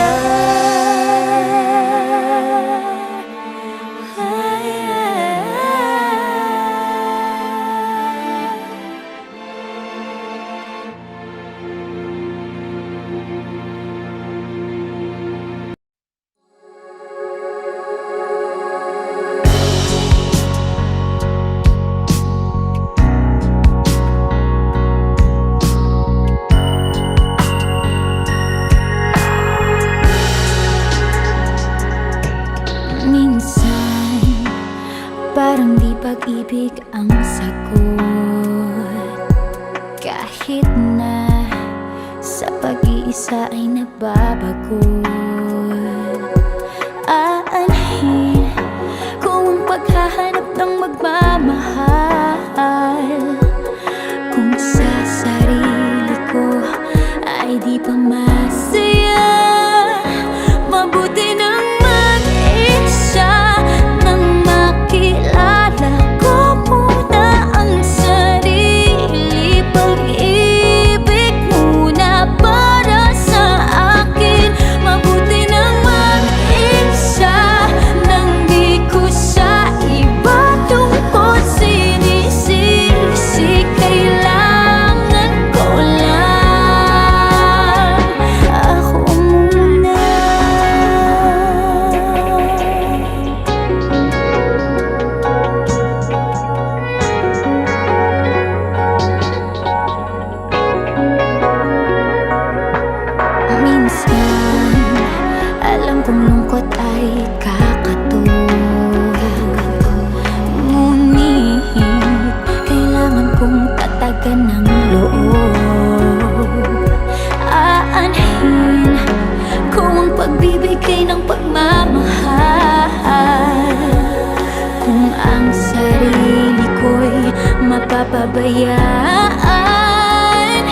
minsan parang di pag-ibig ang sagot, kahit na sa pag-iisa ay nagbabago. Aanhin ko ang paghahanap ng magmamahal, kung sa sarili ko ay di pa masaya. Mabuti nang mag-isa, nang makilala ko muna ang sarili. Pag-ibig muna para sa akin. Mabuti nang mag-isa, nang di ko sa iba tungkol sinisisi. Kailangan ko lang ako muna. Minsan, alam kong lungkot ay kakatuwa, ngunit kailangan kong tatagan ng loob. Aanhin ko ang pagbibigay ng pagmamahal, kung ang sarili ko'y mapapabayaan.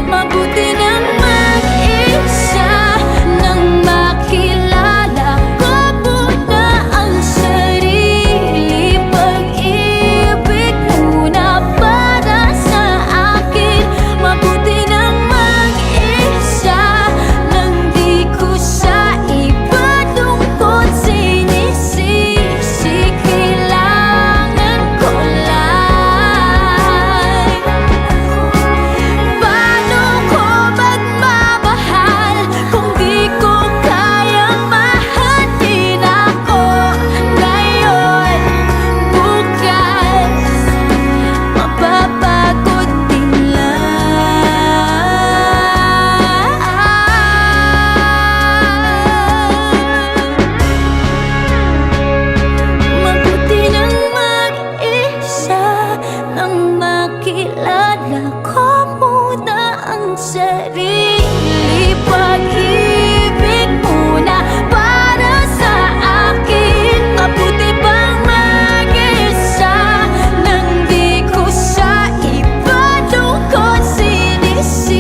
Mabuti nang mag-isa, nang makilala ko muna ang sarili. Pag-ibig muna para sa akin. Mabuti nang mag-isa, nang di ko sa iba tungkol sinisisi. Kailangan ko lang sarili. Pag-ibig mo na para sa akin, mabuti bang mag-isa nang di ko siya ipadungkot sinisisi.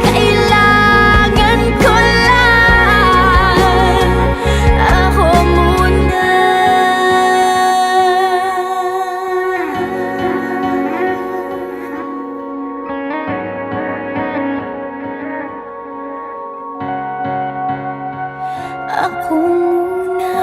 Kailangan ko lang ako muna. Ako muna.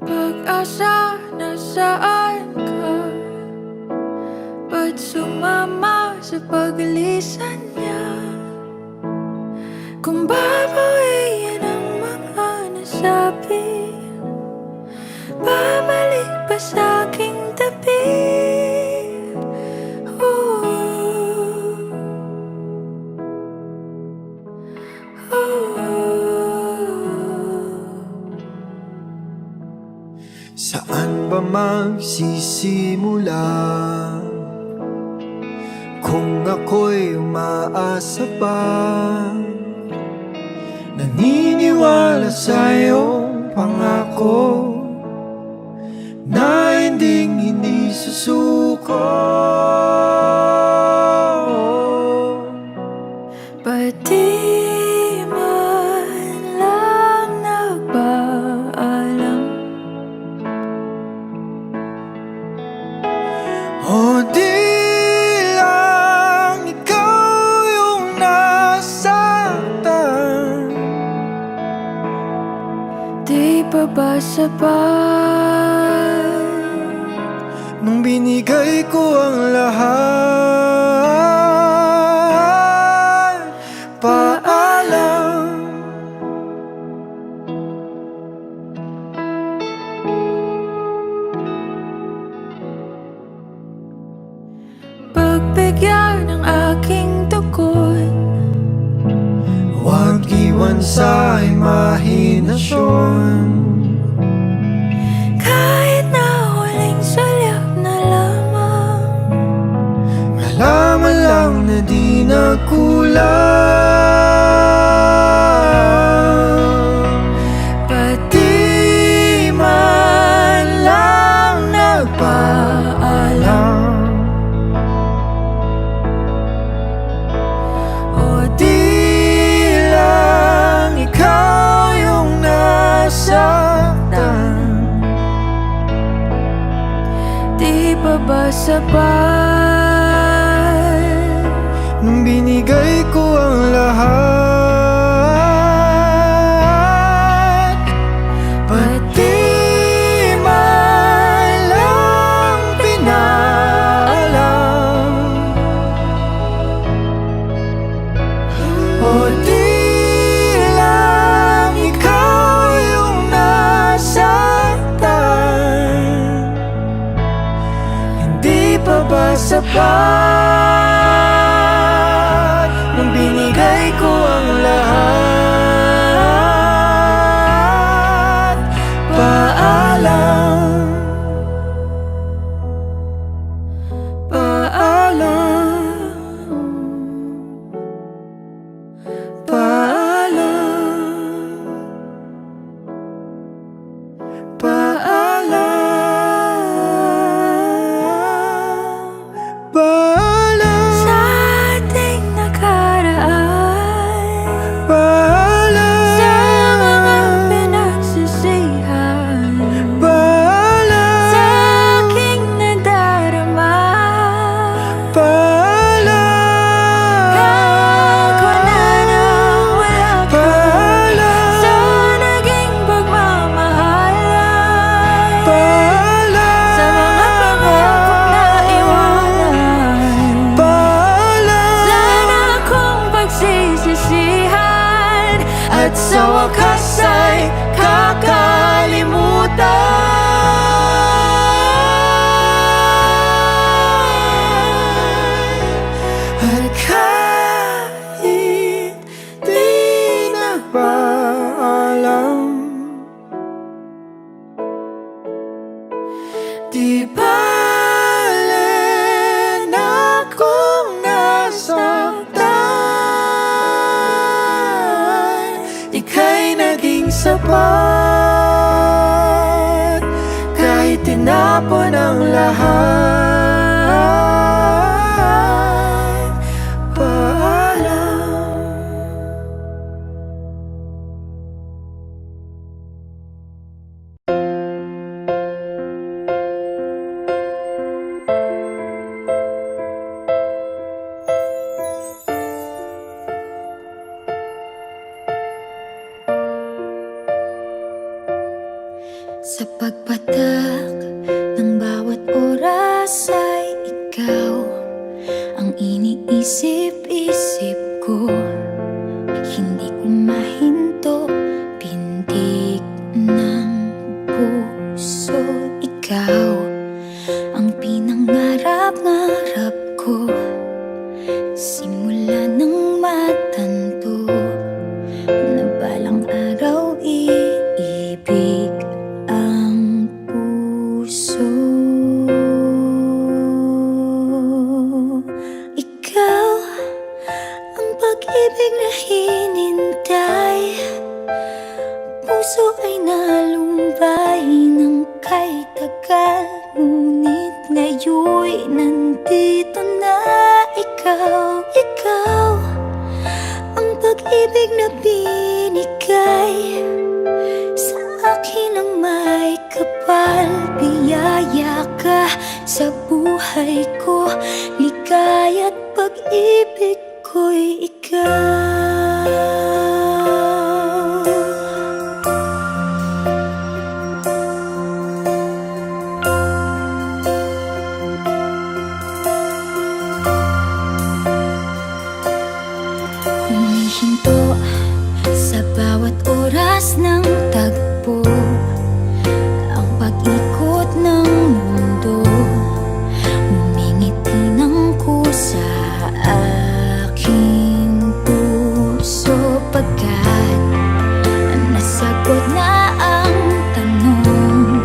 Pag-asa, nasaan ka? Ba't sumama sa paglisan niya? Kung babawiin ang mga nasabi, babalik pa sa aking tabi. Saan ba magsisimula? Kung ako'y umaasa pa, naniniwala sa iyong pangako na hindi susuko. Ba't di man lang nagpaalam? O di lang ikaw yung nasaktan? Di pa ba sapat nung binigay ko ang lahat? Paalam. pagbigyan ng aking tugon? Huwag iwan sa imahinasyon. Kahit na huling sulyap na lamang, Malaman lang na di nagkulang. pati man lang nagpaalam. O di lang ikaw yung nasaktan? Di pa ba sapat Nung binigay ko ang lahat? Pati man lang pinaalam? O di lang ikaw yung nasaktan? Hindi pa ba sapat nung binigay ko ang lahat? Paalam. Paalam. Paalam. Paalam. Paalam. at sa wakas ay kakalimutan. At kahit di na ba alam, di bale na kung nasaktan, ika'y naging sapat kahit tinapon ang lahat. Paalam. Sa pagpatak ng bawat oras ay ikaw ang iniisip-isip ko. Hindi ko mahinto, pintig ng puso. Ikaw ang pinangarap-ngarap ko, simula ng matanto na balang araw iibig ang puso. Ikaw ang pag-ibig na hinintay, puso ay nalumbay ng kay tagal, ngunit ngayon'y nandito na ikaw. Ikaw ang pag-ibig na binigay sa akin ang may kapal. Biyaya ka sa buhay ko, ligaya't pag-ibig ko'y ikaw. Humihinto sa bawat oras ng tagpo, ang pag-ikot ng mundo, ngumingiti ng kusa aking puso. Pagkat nasagot na ang tanong,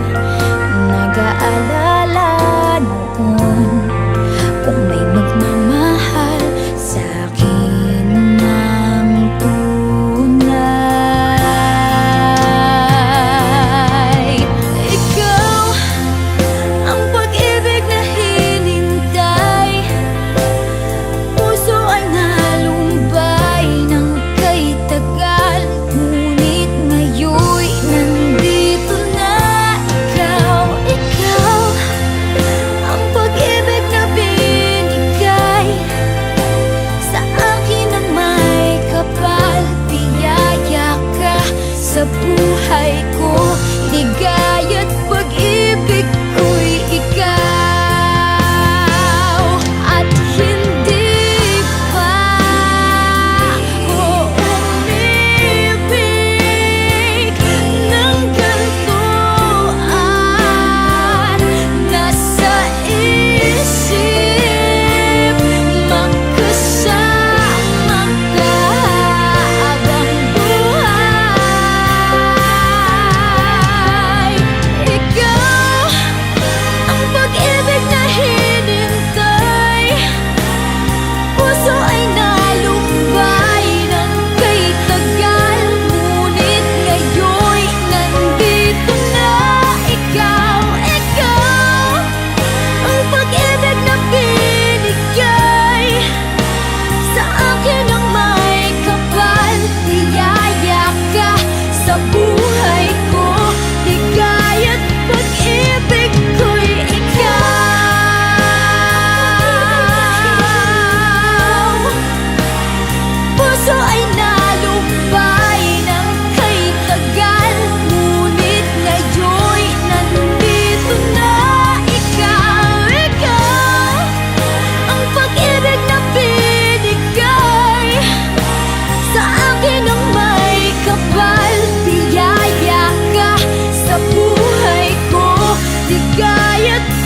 nag-aalala noon kung may magmamahal sa'kin ng tunay. Ikaw ang pag-ibig na hinintay, puso ay nalumbay ng kay tagal,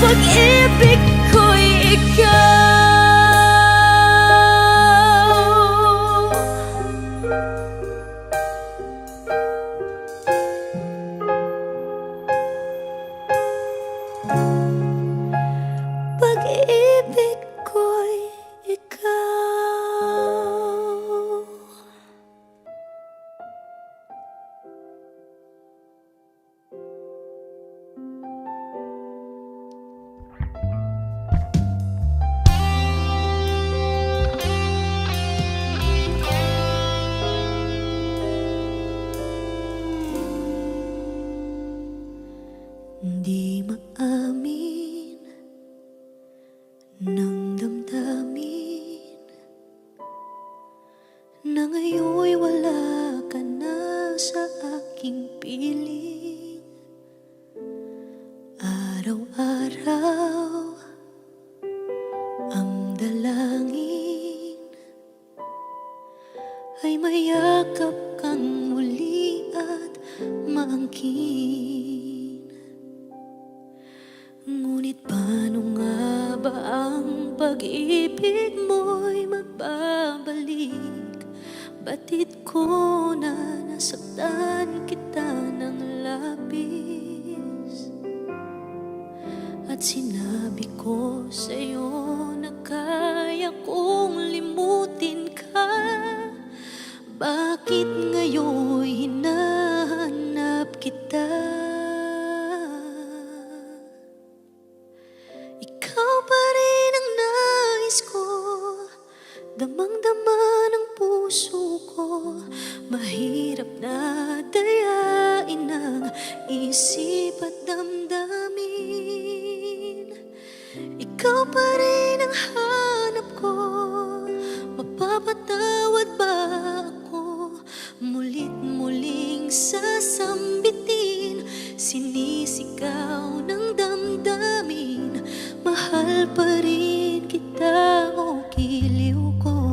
pag-ibig ko'y ikaw. Pag-ibig ko'y ikaw. Di maamin ng damdamin na ngayon'y wala ka na sa aking piling. Araw-araw ang dalangin ay mayakap kang muli at maangkin. Ngunit paano nga ba ang pag-ibig mo'y magbabalik? Batid ko na nasaktan kita ng labis, at sinabi ko sa'yo na kaya kong limutin ka. Bakit ngayon'y hinahanap kita? Ikaw pa rin ang nais ko, damang-dama ng puso ko. Mahirap na dayain ang isip at damdamin. Ikaw pa rin ang hanap ko, mapapatawad ba ako? Mulit-muling sasambitin, sinisigaw ng damdamin. Mahal pa rin kita, o giliw ko.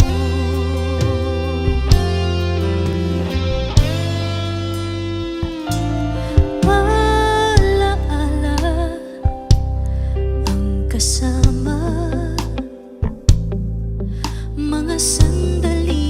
Alaala ang kasama, mga sandali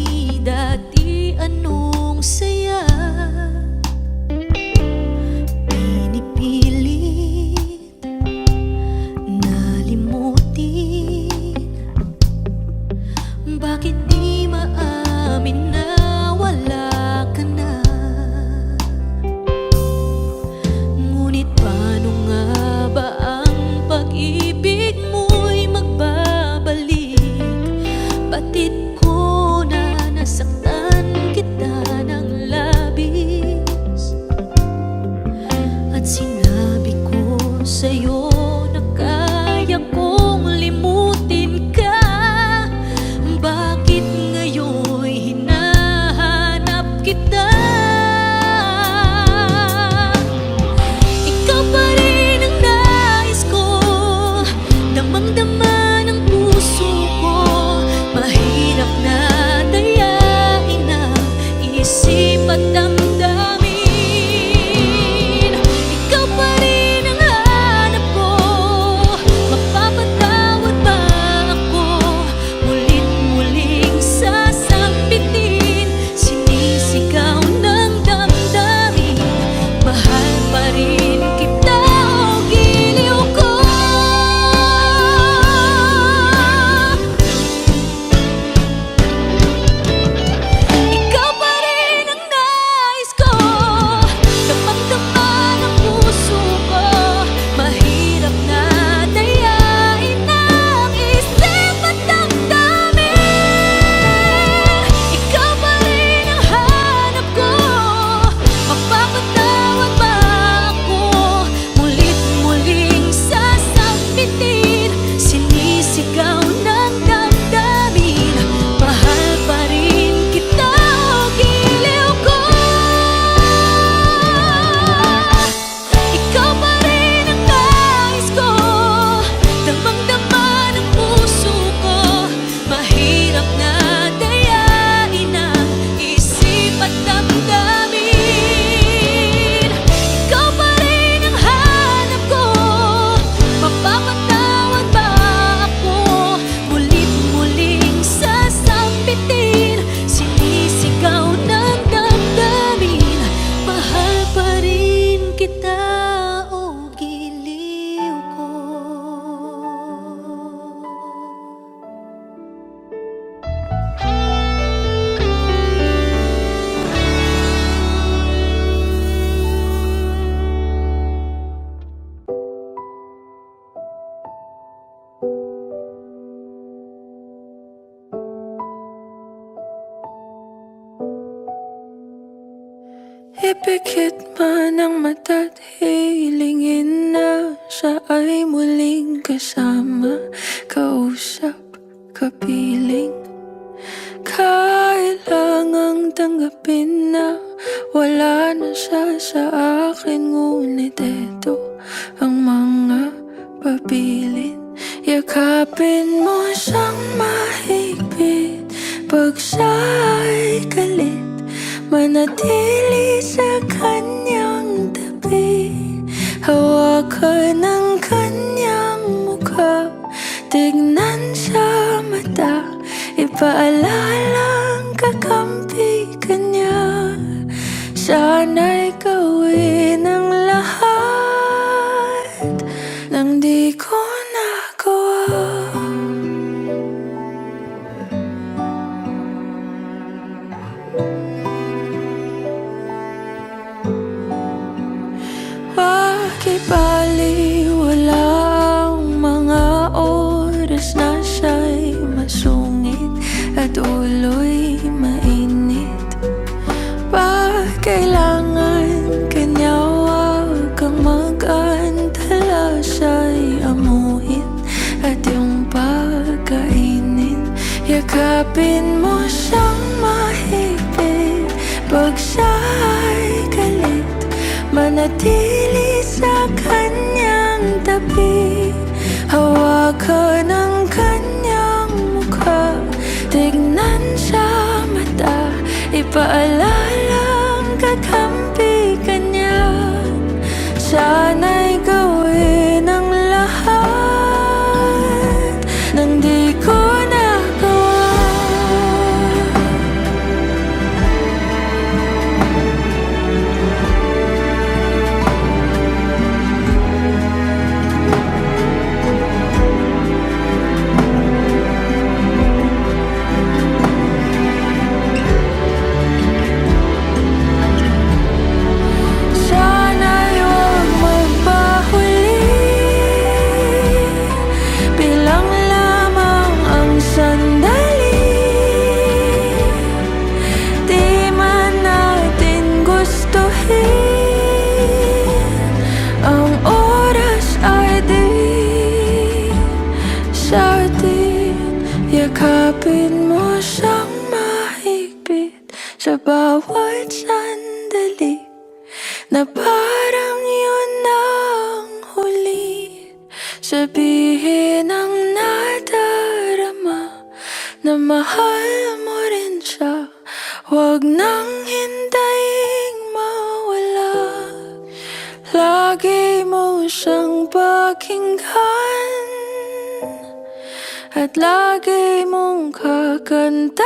Ipikit man ang mata't hilingin na siya ay muling kasama, kausap, kapiling. Kailangang tanggapin na wala na siya sa akin, ngunit eto ang mga pabilin. Yakapin mo siyang mahigpit pag siya'y galit, manatili sa kanyang tabi. Hawakan ang kanyang mukha, tignan sa mata, ipaalalang kakampi ka niya. Sana'y gawin ang lahat nang di ko nagawa. Pakibaliwala ang mga oras na siya'y masungit at ulo'y mainit. Pag kailangan kanya, huwag kang mag-antala, siya'y amuhin at iyong pagkainin. Yakapin mo siyang mahigpit pag siya'y galit, manatili sa kanyang tabi. Hawakan ang kanyang mukha, tignan sa mata, ipaalalang kakampi ka niya. Sana'y gawin ang lahat nang di ko nagawa. Sana'y huwag magpahuli, bilang lamang ang sandali. Di man natin gustuhin, ang oras ay di sa atin. Yakapin mo siyang mahigpit sa bawat sandali, na parang yun ang huli. Sabihin ang nadarama na mahal mo rin siya, huwag nang hintayin mawala. Lagi mo siyang pakinggan at lagi mong kakantahan.